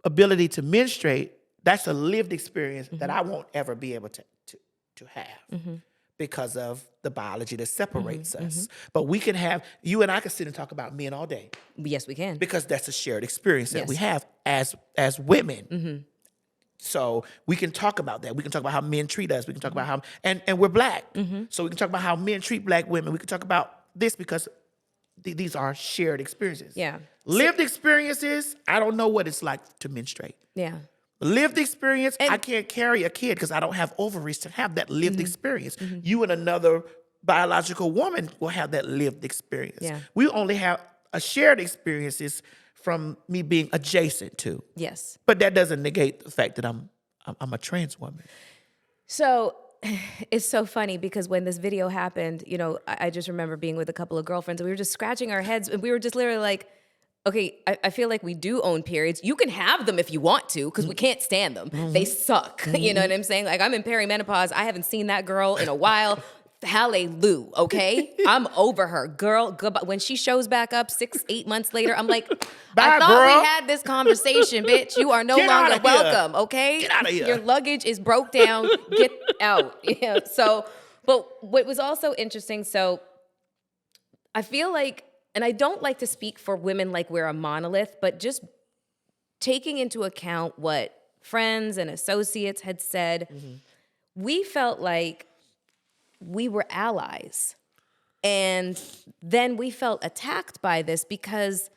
[SPEAKER 2] ability to menstruate, that's a lived experience that I won't ever be able to have. Because of the biology that separates us. But you and I can sit and talk about men all day.
[SPEAKER 1] Yes, we can.
[SPEAKER 2] Because that's a shared experience that we have as women. So we can talk about that. We can talk about how men treat us. We can talk about how, and we're black. So we can talk about how men treat black women. We can talk about this because these are shared experiences.
[SPEAKER 1] Yeah.
[SPEAKER 2] Lived experiences, I don't know what it's like to menstruate.
[SPEAKER 1] Yeah.
[SPEAKER 2] Lived experience, I can't carry a kid because I don't have ovaries to have that lived experience. You and another biological woman will have that lived experience.
[SPEAKER 1] Yeah.
[SPEAKER 2] We only have a shared experiences from me being adjacent to.
[SPEAKER 1] Yes.
[SPEAKER 2] But that doesn't negate the fact that I'm a trans woman.
[SPEAKER 1] So it's so funny because when this video happened, I just remember being with a couple of girlfriends and we were just scratching our heads and we were just literally like, okay, I feel like we do own periods. You can have them if you want to, because we can't stand them. They suck. You know what I'm saying? Like, I'm in perimenopause. I haven't seen that girl in a while. Hallelujah, okay? I'm over her. Girl, goodbye. When she shows back up 6-8 months later, I'm like,
[SPEAKER 2] Bye,
[SPEAKER 1] I thought
[SPEAKER 2] girl.
[SPEAKER 1] we had this conversation, bitch. You are no
[SPEAKER 2] Get
[SPEAKER 1] longer
[SPEAKER 2] outta here.
[SPEAKER 1] welcome, okay?
[SPEAKER 2] Get out of here.
[SPEAKER 1] Your luggage is broke down. Get out. But what was also interesting, so I feel like, and I don't like to speak for women like we're a monolith, but just taking into account what friends and associates had said, we felt like we were allies. And then we felt attacked by this because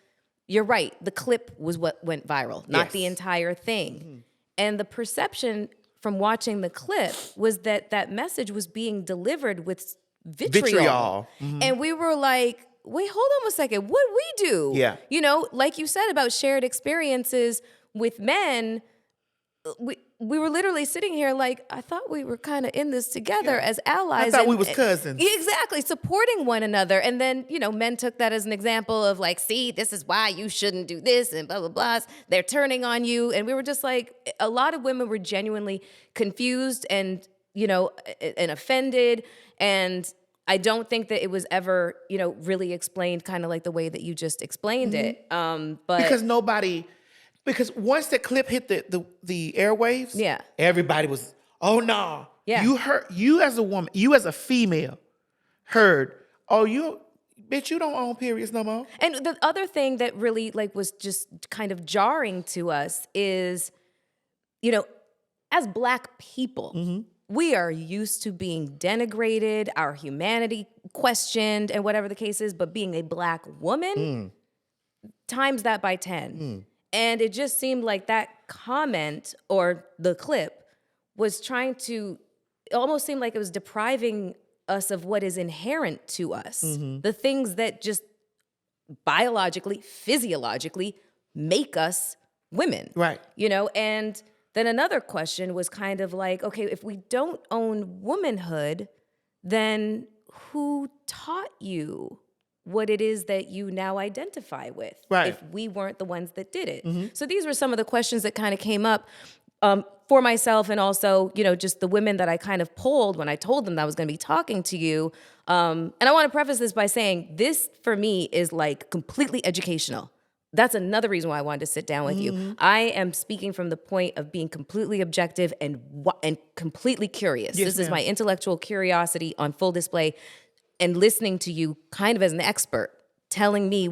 [SPEAKER 1] you're right, the clip was what went viral, not the entire thing. And the perception from watching the clip was that that message was being delivered with vitriol. And we were like, wait, hold on a second. What we do?
[SPEAKER 2] Yeah.
[SPEAKER 1] Like you said about shared experiences with men, we were literally sitting here like, I thought we were kind of in this together as allies.
[SPEAKER 2] I thought we was cousins.
[SPEAKER 1] Exactly, supporting one another. And then, men took that as an example of like, see, this is why you shouldn't do this and blah, blah, blah. They're turning on you. And we were just like, a lot of women were genuinely confused and, and offended. And I don't think that it was ever, really explained kind of like the way that you just explained it. But
[SPEAKER 2] because once that clip hit the airwaves, everybody was, oh no.
[SPEAKER 1] Yeah.
[SPEAKER 2] You as a woman, you as a female heard, oh, bitch, you don't own periods no more.
[SPEAKER 1] And the other thing that really like was just kind of jarring to us is, as Black people, we are used to being denigrated, our humanity questioned, and whatever the case is, but being a Black woman, times that by 10. And it just seemed like that comment or the clip was it almost seemed like it was depriving us of what is inherent to us. The things that just biologically, physiologically make us women.
[SPEAKER 2] Right.
[SPEAKER 1] And then another question was kind of like, okay, if we don't own womanhood, then who taught you what it is that you now identify with, if we weren't the ones that did it? So these were some of the questions that kind of came up for myself, and also, just the women that I kind of polled when I told them that I was going to be talking to you. And I want to preface this by saying this, for me, is like completely educational. That's another reason why I wanted to sit down with you. I am speaking from the point of being completely objective and completely curious.
[SPEAKER 2] Yes,
[SPEAKER 1] this is
[SPEAKER 2] ma'am.
[SPEAKER 1] my intellectual curiosity on full display. And listening to you kind of as an expert, telling me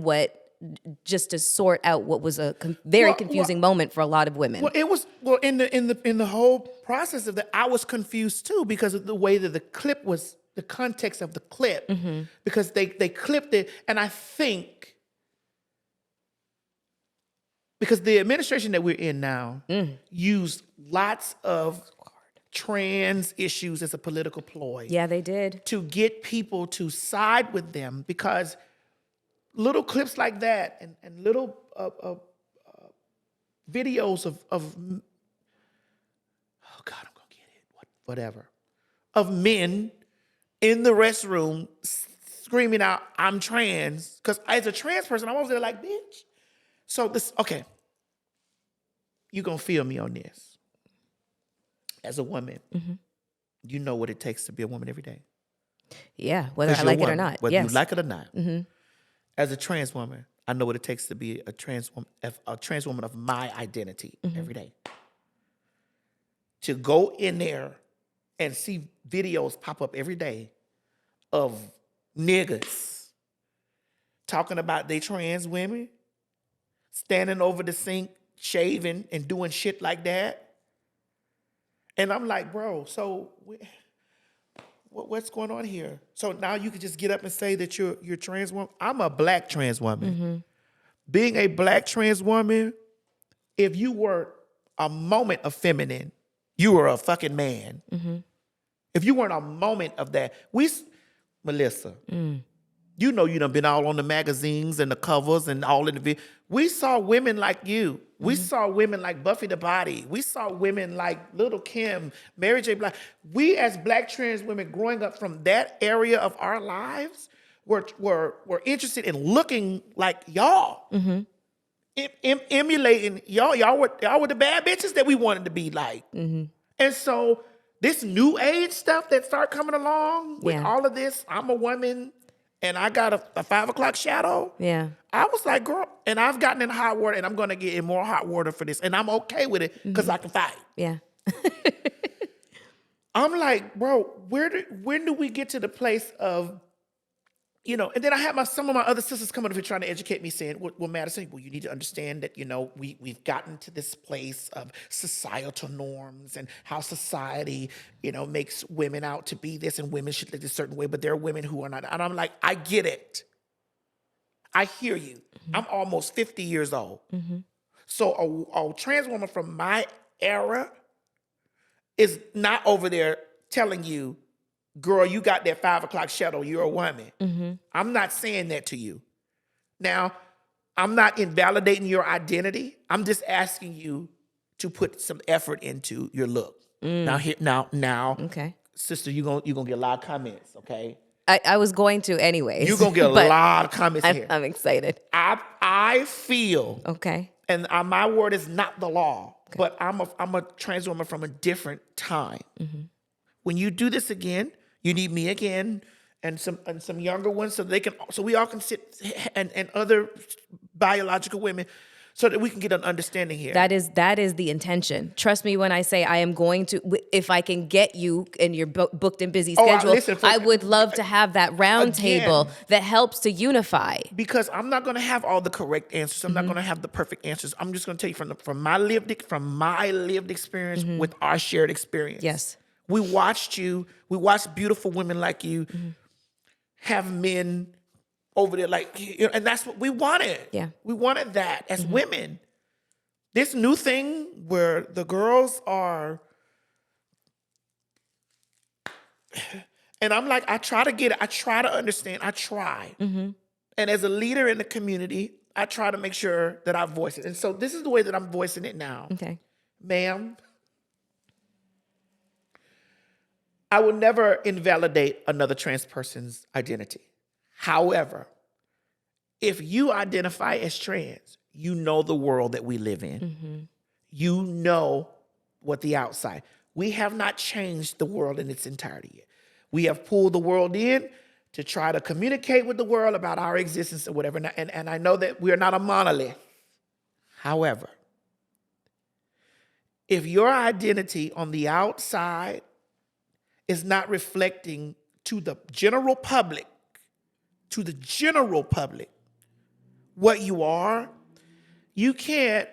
[SPEAKER 1] just to sort out what was a very confusing moment for a lot of women.
[SPEAKER 2] Well, it was in the whole process of that, I was confused too because of the way that the clip was, the context of the clip, because they clipped it, and I think because the administration that we're in now used lots of trans issues as a political ploy.
[SPEAKER 1] Yeah, they did.
[SPEAKER 2] To get people to side with them, because little clips like that and little videos of oh God, I'm gonna get it, whatever, of men in the restroom screaming out, I'm trans, because as a trans person, I'm over there like, bitch. So okay, you gonna feel me on this. As a woman, you know what it takes to be a woman every day.
[SPEAKER 1] Yeah, whether I like it or not.
[SPEAKER 2] Whether
[SPEAKER 1] yes.
[SPEAKER 2] you like it or not. As a trans woman, I know what it takes to be a trans woman of my identity every day. To go in there and see videos pop up every day of niggas talking about they trans women, standing over the sink, shaving and doing shit like that. And I'm like, bro, so what's going on here? So now you can just get up and say that you're a trans woman. I'm a Black trans woman. Being a Black trans woman, if you were a moment of feminine, you were a fucking man. If you weren't a moment of that, Melyssa, you know you done been all on the magazines and the covers and all in the video. We saw women like you. We saw women like Buffy the Body. We saw women like Little Kim, Mary J. Blige. We as Black trans women growing up from that area of our lives were interested in looking like y'all. Emulating y'all. Y'all were the bad bitches that we wanted to be like. And so this new age stuff that started coming along with all of this, I'm a woman and I got a 5 o'clock shadow.
[SPEAKER 1] Yeah.
[SPEAKER 2] I was like, girl, and I've gotten in hot water and I'm going to get in more hot water for this. And I'm okay with it because I can fight.
[SPEAKER 1] Yeah.
[SPEAKER 2] I'm like, bro, when do we get to the place of, and then I had some of my other sisters coming up here trying to educate me, saying, well, Madison, you need to understand that, we've gotten to this place of societal norms and how society, makes women out to be this and women should live a certain way, but there are women who are not. And I'm like, I get it. I hear you. I'm almost 50 years old. So a trans woman from my era is not over there telling you, girl, you got that 5 o'clock shadow, you're a woman. I'm not saying that to you. Now, I'm not invalidating your identity. I'm just asking you to put some effort into your look. Now,
[SPEAKER 1] Okay.
[SPEAKER 2] sister, you're gonna get a lot of comments, okay?
[SPEAKER 1] I was going to anyways.
[SPEAKER 2] You're gonna get a
[SPEAKER 1] but
[SPEAKER 2] lot of comments
[SPEAKER 1] I'm,
[SPEAKER 2] here.
[SPEAKER 1] I'm excited.
[SPEAKER 2] I feel,
[SPEAKER 1] Okay.
[SPEAKER 2] and my word is not the law, but I'm a trans woman from a different time. When you do this again, you need me again and some younger ones so we all can sit and other biological women so that we can get an understanding here.
[SPEAKER 1] That is the intention. Trust me when I say I am going to, if I can get you in your booked and busy schedule, I would love to have that round table that helps to unify.
[SPEAKER 2] Because I'm not going to have all the correct answers. I'm not going to have the perfect answers. I'm just going to tell you from my lived experience with our shared experience.
[SPEAKER 1] Yes.
[SPEAKER 2] We watched beautiful women like you have men over there, and that's what we wanted.
[SPEAKER 1] Yeah.
[SPEAKER 2] We wanted that as women. This new thing where the girls are, and I'm like, I try to get it. I try to understand. I try. And as a leader in the community, I try to make sure that I voice it. And so this is the way that I'm voicing it now.
[SPEAKER 1] Okay.
[SPEAKER 2] Ma'am, I will never invalidate another trans person's identity. However, if you identify as trans, you know the world that we live in. You know what the outside. We have not changed the world in its entirety yet. We have pulled the world in to try to communicate with the world about our existence or whatever. And I know that we are not a monolith. However, if your identity on the outside is not reflecting to the general public, what you are, you can't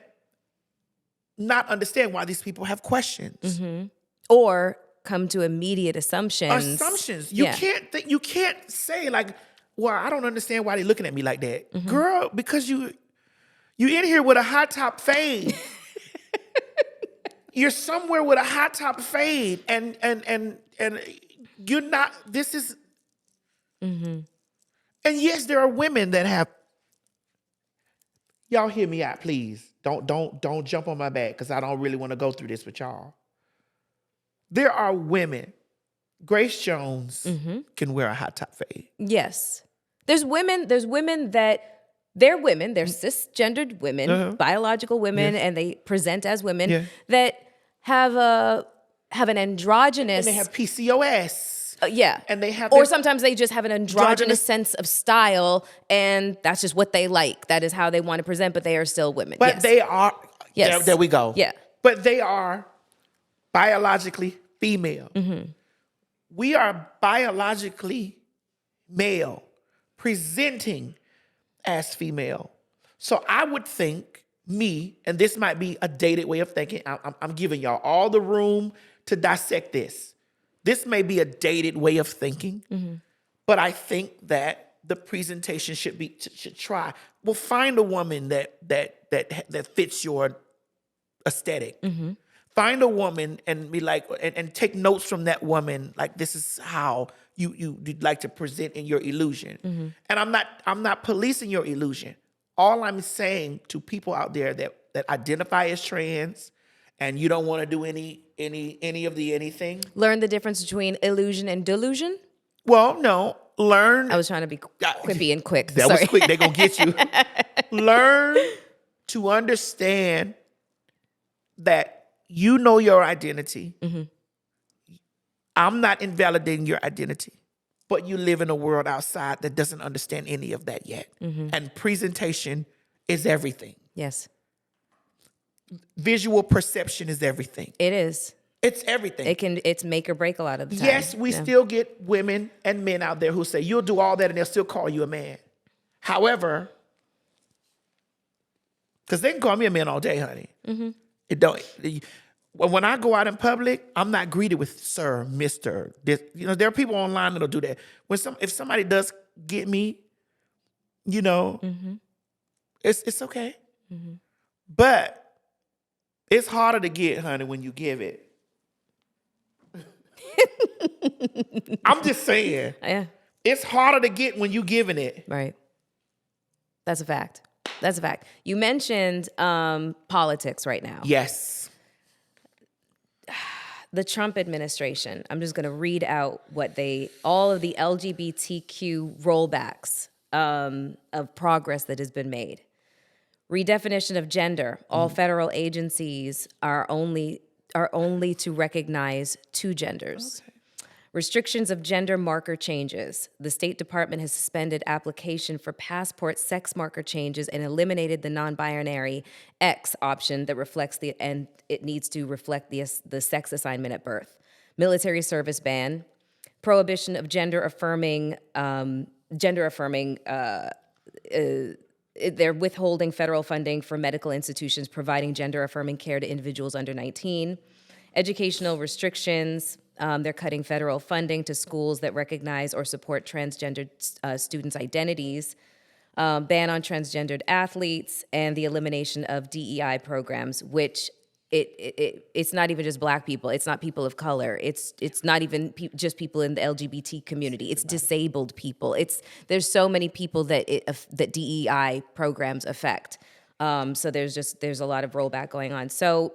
[SPEAKER 2] not understand why these people have questions.
[SPEAKER 1] Or come to immediate assumptions.
[SPEAKER 2] You can't say like, well, I don't understand why they're looking at me like that. Girl, because you in here with a high top fade. You're somewhere with a high top fade and you're not, this is, and yes, there are women that have, y'all hear me out, please. Don't jump on my back because I don't really want to go through this with y'all. There are women, Grace Jones can wear a high top fade.
[SPEAKER 1] Yes. There's women that they're cisgendered women, biological women, and they present as women that have an androgynous.
[SPEAKER 2] And they have PCOS. And they have,
[SPEAKER 1] or sometimes they just have an androgynous sense of style, and that's just what they like. That is how they want to present, but they are still women.
[SPEAKER 2] But they are.
[SPEAKER 1] Yes.
[SPEAKER 2] There we go.
[SPEAKER 1] Yeah.
[SPEAKER 2] But they are biologically female. We are biologically male, presenting as female. So I would think and this might be a dated way of thinking. I'm giving y'all all the room to dissect this. This may be a dated way of thinking, but I think that the presentation should try. Well, find a woman that fits your aesthetic. Find a woman and be like, and take notes from that woman. Like, this is how you'd like to present in your illusion. And I'm not policing your illusion. All I'm saying to people out there that identify as trans and you don't want to do any of the anything.
[SPEAKER 1] Learn the difference between illusion and delusion?
[SPEAKER 2] Well, no. Learn.
[SPEAKER 1] I was trying to be quippy and quick.
[SPEAKER 2] That was quick. They're going to get you. Learn to understand that you know your identity. I'm not invalidating your identity, but you live in a world outside that doesn't understand any of that yet. And presentation is everything.
[SPEAKER 1] Yes.
[SPEAKER 2] Visual perception is everything.
[SPEAKER 1] It is.
[SPEAKER 2] It's everything.
[SPEAKER 1] It's make or break a lot of the time.
[SPEAKER 2] Yes, we still get women and men out there who say, you'll do all that and they'll still call you a man. However, because they can call me a man all day, honey. It don't. When I go out in public, I'm not greeted with sir, Mr. This, there are people online that'll do that. If somebody does get me, it's okay. But it's harder to get, honey, when you give it. I'm just saying.
[SPEAKER 1] Yeah.
[SPEAKER 2] It's harder to get when you giving it.
[SPEAKER 1] Right. That's a fact. You mentioned politics right now.
[SPEAKER 2] Yes.
[SPEAKER 1] the Trump administration, I'm just going to read out all of the LGBTQ rollbacks of progress that has been made. Redefinition of gender. All federal agencies are only to recognize two genders. Okay. Restrictions of gender marker changes. The State Department has suspended application for passport sex marker changes and eliminated the non-binary X option that reflects and it needs to reflect the sex assignment at birth. Military service ban. Prohibition of gender-affirming. They're withholding federal funding for medical institutions providing gender-affirming care to individuals under 19. Educational restrictions. They're cutting federal funding to schools that recognize or support transgender students' identities, ban on transgendered athletes, and the elimination of DEI programs, which it's not even just Black people. It's not people of color. It's not even just people in the LGBT community. It's disabled people. There's so many people that DEI programs affect. So there's a lot of rollback going on. So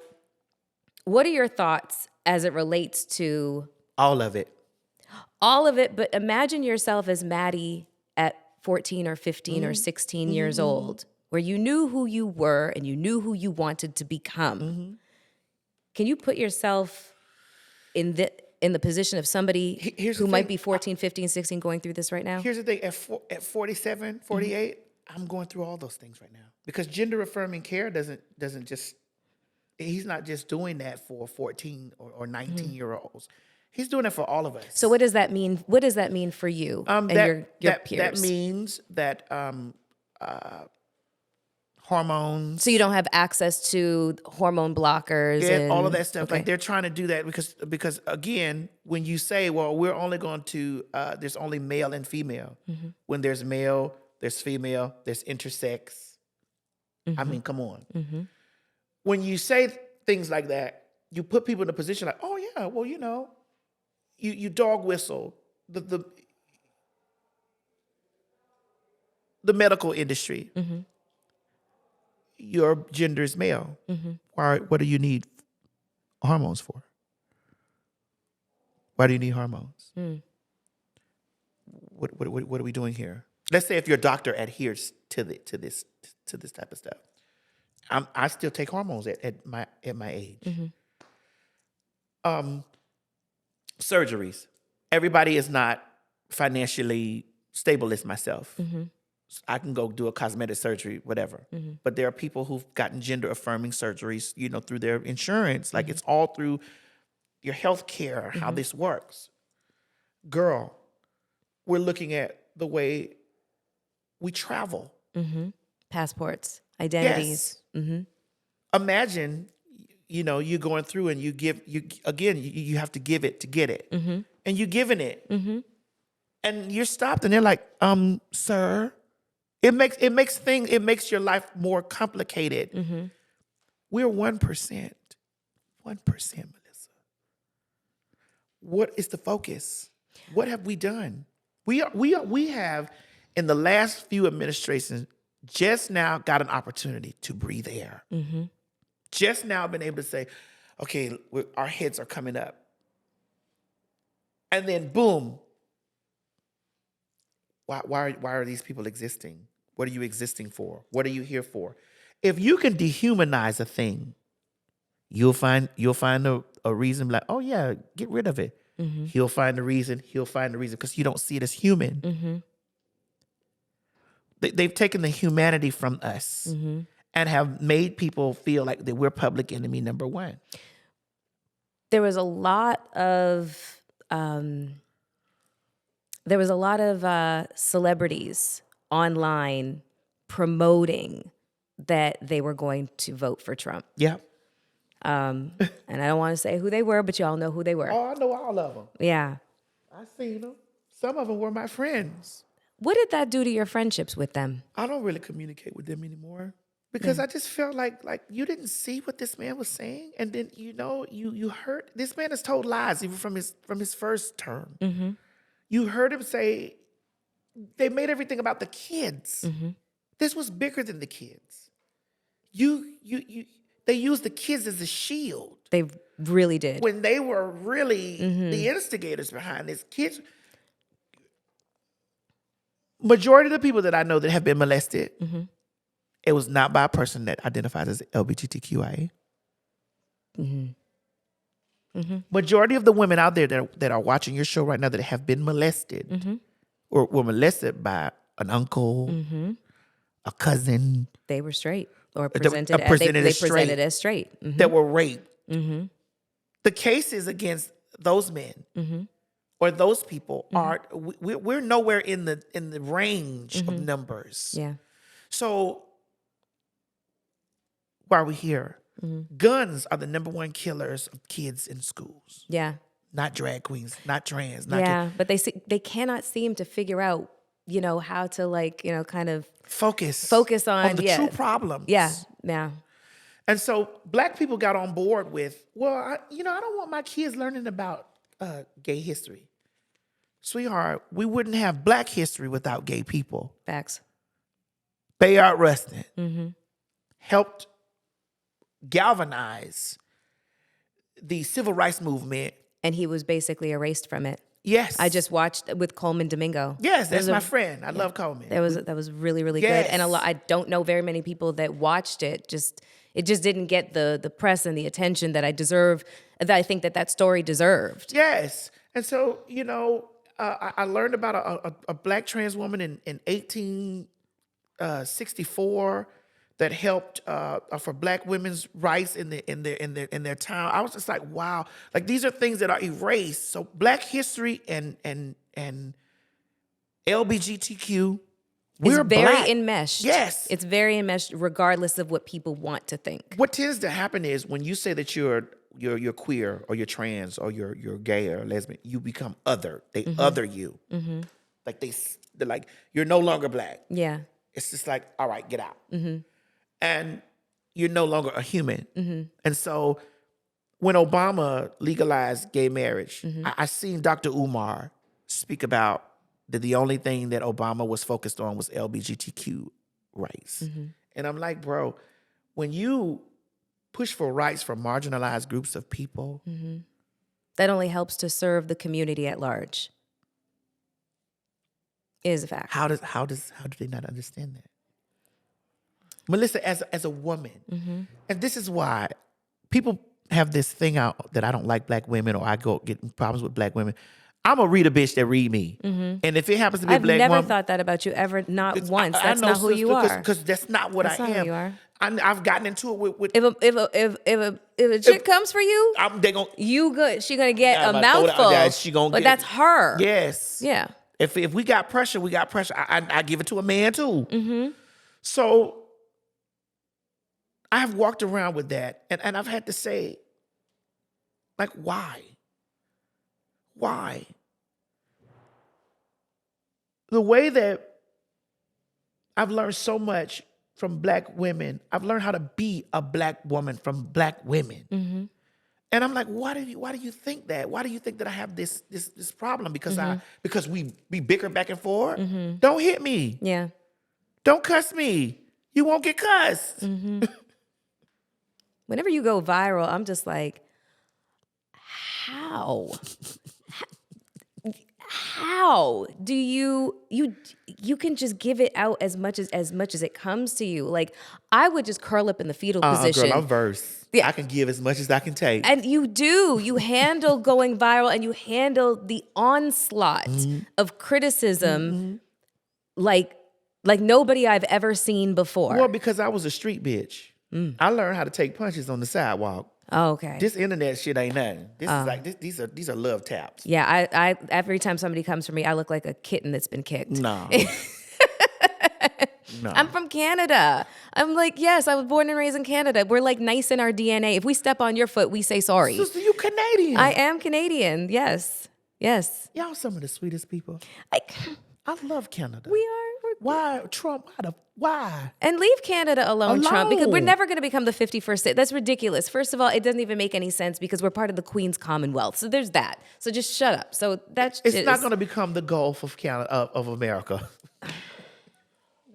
[SPEAKER 1] what are your thoughts as it relates to
[SPEAKER 2] all of it?
[SPEAKER 1] All of it, but imagine yourself as Maddie at 14 or 15 or 16 years old, where you knew who you were and you knew who you wanted to become. Can you put yourself in the position of somebody who might be 14, 15, 16 going through this right now?
[SPEAKER 2] Here's the thing, at 47, 48, I'm going through all those things right now. Because gender affirming care doesn't just, he's not just doing that for 14 or 19 year olds. He's doing it for all of us.
[SPEAKER 1] So what does that mean? What does that mean for you and your peers?
[SPEAKER 2] That means that hormones.
[SPEAKER 1] So you don't have access to hormone blockers and
[SPEAKER 2] all of that stuff.
[SPEAKER 1] Okay.
[SPEAKER 2] Like they're trying to do that because again, when you say, well, we're only going to, there's only male and female. When there's male, there's female, there's intersex. I mean, come on. When you say things like that, you put people in a position like, oh yeah, well, you know, you dog whistle the medical industry. Your gender is male. What do you need hormones for? Why do you need hormones? What are we doing here? Let's say if your doctor adheres to this type of stuff. I still take hormones at my age. Surgeries. Everybody is not financially stable as myself. I can go do a cosmetic surgery, whatever. But there are people who've gotten gender affirming surgeries, you know, through their insurance. Like it's all through your health care, how this works. Girl, we're looking at the way we travel.
[SPEAKER 1] Passports, identities.
[SPEAKER 2] Yes. Imagine, you know, you're going through and you have to give it to get it. And you're giving it. And you're stopped and they're like, sir. It makes your life more complicated. We're 1%. 1%, Melyssa. What is the focus? What have we done? We have, in the last few administrations, just now got an opportunity to breathe air. Just now been able to say, okay, our heads are coming up. And then boom. Why are these people existing? What are you existing for? What are you here for? If you can dehumanize a thing, you'll find a reason like, oh yeah, get rid of it. He'll find a reason because you don't see it as human. They've taken the humanity from us and have made people feel like that we're public enemy number one.
[SPEAKER 1] There was a lot of celebrities online promoting that they were going to vote for Trump.
[SPEAKER 2] Yeah.
[SPEAKER 1] And I don't want to say who they were, but y'all know who they were.
[SPEAKER 2] Oh, I know all of them.
[SPEAKER 1] Yeah.
[SPEAKER 2] I seen them. Some of them were my friends.
[SPEAKER 1] What did that do to your friendships with them?
[SPEAKER 2] I don't really communicate with them anymore because I just felt like you didn't see what this man was saying, and then you heard this man has told lies even from his first term. You heard him say they made everything about the kids. This was bigger than the kids. they used the kids as a shield
[SPEAKER 1] They really did.
[SPEAKER 2] when they were really the instigators behind this. Kids, majority of the people that I know that have been molested, it was not by a person that identifies as LGBTQIA. Majority of the women out there that are watching your show right now that have been molested or were molested by an uncle, a cousin,
[SPEAKER 1] They were straight or
[SPEAKER 2] presented
[SPEAKER 1] presented,
[SPEAKER 2] as
[SPEAKER 1] they presented as straight.
[SPEAKER 2] that were raped. The cases against those men or those people are we're nowhere in the range of numbers.
[SPEAKER 1] Yeah.
[SPEAKER 2] So why are we here? Guns are the number one killers of kids in schools.
[SPEAKER 1] Yeah.
[SPEAKER 2] Not drag queens, not trans, not
[SPEAKER 1] Yeah. But they cannot seem to figure out, how to kind of
[SPEAKER 2] focus
[SPEAKER 1] on
[SPEAKER 2] the true problems.
[SPEAKER 1] Yeah. Yeah.
[SPEAKER 2] And so black people got on board with, I don't want my kids learning about gay history. Sweetheart, we wouldn't have black history without gay people.
[SPEAKER 1] Facts.
[SPEAKER 2] Bayard Rustin helped galvanize the civil rights movement.
[SPEAKER 1] And he was basically erased from it.
[SPEAKER 2] Yes.
[SPEAKER 1] I just watched with Coleman Domingo.
[SPEAKER 2] Yes, that's my friend. I love Coleman.
[SPEAKER 1] That was really, really
[SPEAKER 2] Yes.
[SPEAKER 1] good. And I don't know very many people that watched it. It just didn't get the press and the attention that that I think that story deserved.
[SPEAKER 2] Yes. And so, I learned about a black trans woman in 1864 that helped for black women's rights in their town. I was just like, wow, like these are things that are erased. So black history and LGBTQ, we're
[SPEAKER 1] very
[SPEAKER 2] black.
[SPEAKER 1] enmeshed.
[SPEAKER 2] Yes.
[SPEAKER 1] It's very enmeshed regardless of what people want to think.
[SPEAKER 2] What tends to happen is when you say that you're queer or you're trans or you're gay or lesbian, you become other. They other you. Like they're like, you're no longer black.
[SPEAKER 1] Yeah.
[SPEAKER 2] It's just like, all right, get out. And you're no longer a human. And so when Obama legalized gay marriage, I seen Dr. Umar speak about that the only thing that Obama was focused on was LGBTQ rights. And I'm like, bro, when you push for rights for marginalized groups of people,
[SPEAKER 1] that only helps to serve the community at large. It is a fact.
[SPEAKER 2] how do they not understand that? Melyssa, as a woman, and this is why people have this thing out that I don't like black women or I go get problems with black women. I'm a read a bitch that read me. And if it happens to be a
[SPEAKER 1] I've
[SPEAKER 2] black
[SPEAKER 1] never
[SPEAKER 2] woman,
[SPEAKER 1] thought that about you ever, not once.
[SPEAKER 2] I
[SPEAKER 1] That's
[SPEAKER 2] know,
[SPEAKER 1] not who you are.
[SPEAKER 2] Because that's not what
[SPEAKER 1] That's
[SPEAKER 2] I
[SPEAKER 1] not
[SPEAKER 2] am.
[SPEAKER 1] who you are.
[SPEAKER 2] I've gotten into it with
[SPEAKER 1] If a chick comes for you,
[SPEAKER 2] they gonna
[SPEAKER 1] you good. She gonna get
[SPEAKER 2] Yeah,
[SPEAKER 1] a
[SPEAKER 2] I'm about to throw it out
[SPEAKER 1] mouthful.
[SPEAKER 2] there. She gonna
[SPEAKER 1] but
[SPEAKER 2] get
[SPEAKER 1] that's
[SPEAKER 2] it.
[SPEAKER 1] her.
[SPEAKER 2] Yes.
[SPEAKER 1] Yeah.
[SPEAKER 2] If we got pressure, we got pressure. I give it to a man too. So I have walked around with that, and I've had to say, like, why? Why? The way that I've learned so much from black women, I've learned how to be a black woman from black women. And I'm like, why do you think that? Why do you think that I have this problem? Because we bicker back and forth? Don't hit me.
[SPEAKER 1] Yeah.
[SPEAKER 2] Don't cuss me. You won't get cussed.
[SPEAKER 1] Whenever you go viral, I'm just like, how? How do you can just give it out as much as it comes to you? Like, I would just curl up in the fetal position.
[SPEAKER 2] Girl, I'm versed.
[SPEAKER 1] Yeah.
[SPEAKER 2] I can give as much as I can take.
[SPEAKER 1] And you do. You handle going viral and you handle the onslaught of criticism like nobody I've ever seen before.
[SPEAKER 2] Well, because I was a street bitch. I learned how to take punches on the sidewalk.
[SPEAKER 1] Oh, okay.
[SPEAKER 2] This internet shit ain't nothing. This is like these are love taps.
[SPEAKER 1] Yeah, I every time somebody comes for me, I look like a kitten that's been kicked.
[SPEAKER 2] No. No.
[SPEAKER 1] I'm from Canada. I'm like, yes, I was born and raised in Canada. We're like nice in our DNA. If we step on your foot, we say sorry.
[SPEAKER 2] Sister, you Canadian.
[SPEAKER 1] I am Canadian. Yes. Yes.
[SPEAKER 2] Y'all some of the sweetest people.
[SPEAKER 1] I
[SPEAKER 2] love Canada.
[SPEAKER 1] we are.
[SPEAKER 2] Why Trump? Why?
[SPEAKER 1] And leave Canada alone, Trump, because we're never going to become the 51st state. That's ridiculous. First of all, it doesn't even make any sense because we're part of the Queen's Commonwealth. So there's that. So just shut up. So that's
[SPEAKER 2] It's not going to become the Gulf of Canada of America.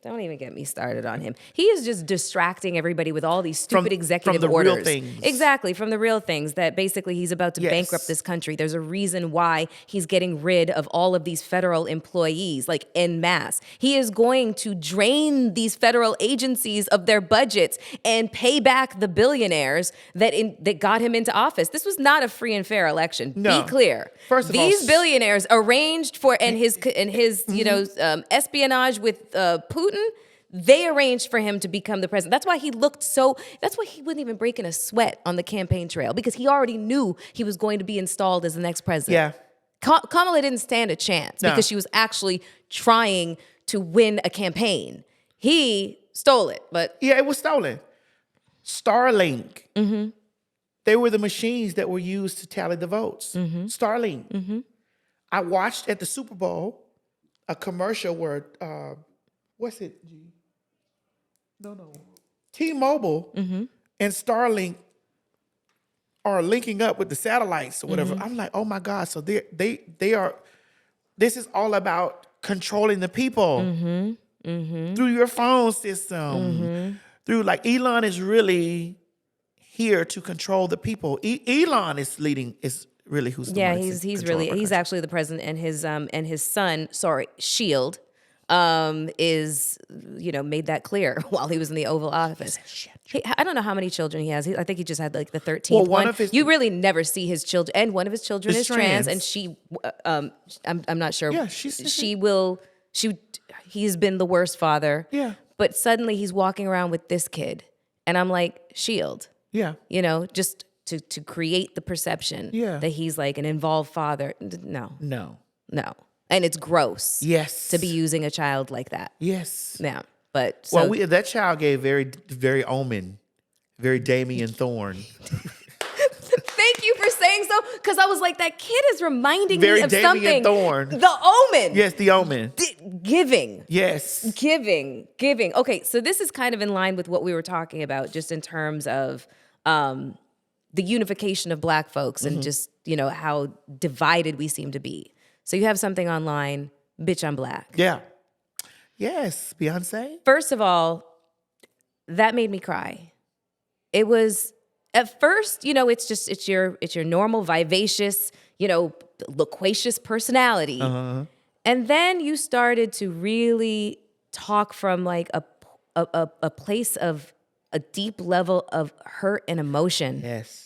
[SPEAKER 1] Don't even get me started on him. He is just distracting everybody with all these stupid executive
[SPEAKER 2] from the real
[SPEAKER 1] orders.
[SPEAKER 2] things.
[SPEAKER 1] Exactly, from the real things that basically he's about to bankrupt this country. There's a reason why he's getting rid of all of these federal employees, like en masse. He is going to drain these federal agencies of their budgets and pay back the billionaires that got him into office. This was not a free and fair election.
[SPEAKER 2] No.
[SPEAKER 1] Be clear.
[SPEAKER 2] First of all,
[SPEAKER 1] these billionaires arranged for and his espionage with Putin. They arranged for him to become the president. That's why he looked so. That's why he wasn't even breaking a sweat on the campaign trail, because he already knew he was going to be installed as the next president.
[SPEAKER 2] Yeah.
[SPEAKER 1] Kamala didn't stand a chance
[SPEAKER 2] No.
[SPEAKER 1] because she was actually trying to win a campaign. He stole it, but
[SPEAKER 2] Yeah, it was stolen. Starlink. They were the machines that were used to tally the votes. Starlink. I watched at the Super Bowl a commercial where, what's it, G? No. T-Mobile and Starlink are linking up with the satellites or whatever. I'm like, oh my God. So they are, this is all about controlling the people through your phone system. Through, like, Elon is really here to control the people. Elon is really who's the one that's
[SPEAKER 1] he's
[SPEAKER 2] controlling our
[SPEAKER 1] he's
[SPEAKER 2] country.
[SPEAKER 1] actually the president, and his son, Shield, is made that clear while he was in the Oval Office. I don't know how many children he has. I think he just had like the 13th
[SPEAKER 2] Well,
[SPEAKER 1] one.
[SPEAKER 2] of his-
[SPEAKER 1] You really never see his children, and one of his children
[SPEAKER 2] Is
[SPEAKER 1] is trans,
[SPEAKER 2] trans.
[SPEAKER 1] and she, I'm not sure.
[SPEAKER 2] Yeah,
[SPEAKER 1] he's been the worst father.
[SPEAKER 2] Yeah.
[SPEAKER 1] But suddenly he's walking around with this kid, and I'm like, Shield.
[SPEAKER 2] Yeah.
[SPEAKER 1] Just to create the perception
[SPEAKER 2] Yeah.
[SPEAKER 1] that he's like an involved father. No. And it's gross.
[SPEAKER 2] Yes.
[SPEAKER 1] To be using a child like that.
[SPEAKER 2] Yes.
[SPEAKER 1] Yeah. But so,
[SPEAKER 2] Well, that child gave very Omen, very Damien Thorne.
[SPEAKER 1] thank you for saying so, because I was like, that kid is reminding
[SPEAKER 2] Very
[SPEAKER 1] me of
[SPEAKER 2] Damien
[SPEAKER 1] something.
[SPEAKER 2] Thorne.
[SPEAKER 1] The Omen.
[SPEAKER 2] Yes, the Omen.
[SPEAKER 1] Giving.
[SPEAKER 2] Yes.
[SPEAKER 1] Giving. Okay, so this is kind of in line with what we were talking about, just in terms of the unification of Black folks and just, how divided we seem to be. So you have something online, Bitch, I'm Black.
[SPEAKER 2] Yeah. Yes, Beyonce.
[SPEAKER 1] First of all, that made me cry. It was, at first, it's your normal, vivacious, loquacious personality. And then you started to really talk from like a place of a deep level of hurt and emotion.
[SPEAKER 2] Yes.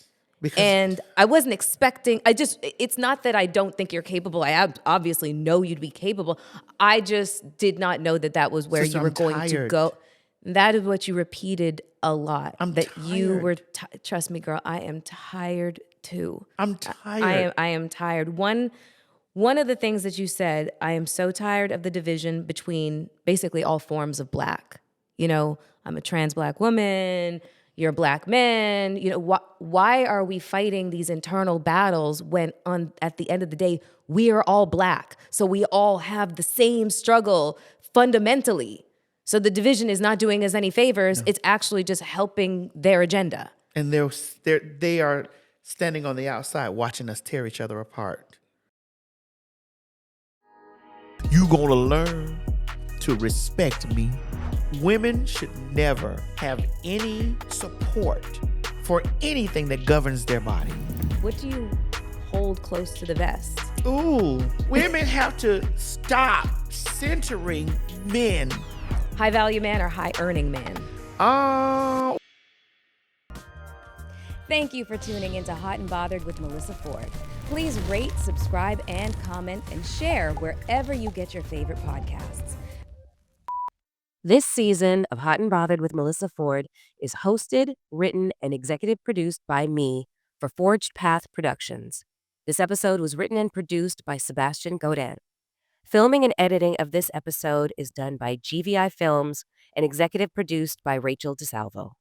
[SPEAKER 1] And I wasn't expecting, it's not that I don't think you're capable. I obviously know you'd be capable. I just did not know that was where
[SPEAKER 2] Sister,
[SPEAKER 1] you were
[SPEAKER 2] I'm
[SPEAKER 1] going to
[SPEAKER 2] tired.
[SPEAKER 1] go. That is what you repeated a lot.
[SPEAKER 2] I'm
[SPEAKER 1] that
[SPEAKER 2] tired.
[SPEAKER 1] you were, trust me, girl, I am tired too.
[SPEAKER 2] I'm tired.
[SPEAKER 1] I am tired. One of the things that you said, I am so tired of the division between basically all forms of Black. I'm a trans Black woman, you're a Black man. Why are we fighting these internal battles when at the end of the day, we are all Black? So we all have the same struggle fundamentally. So the division is not doing us any favors. No. It's actually just helping their agenda.
[SPEAKER 2] And they are standing on the outside watching us tear each other apart. You gonna learn to respect me. Women should never have any support for anything that governs their body.
[SPEAKER 1] What do you hold close to the vest?
[SPEAKER 2] Ooh, women have to stop centering men.
[SPEAKER 1] High value man or high earning man?
[SPEAKER 2] Oh.
[SPEAKER 1] Thank you for tuning into Hot and Bothered with Melyssa Ford. Please rate, subscribe, and comment, and share wherever you get your favorite podcasts. This season of Hot and Bothered with Melyssa Ford is hosted, written, and executive produced by me for Forged Path Productions. This episode was written and produced by Sebastian Godin. Filming and editing of this episode is done by GVI Films and executive produced by Rachel DeSalvo.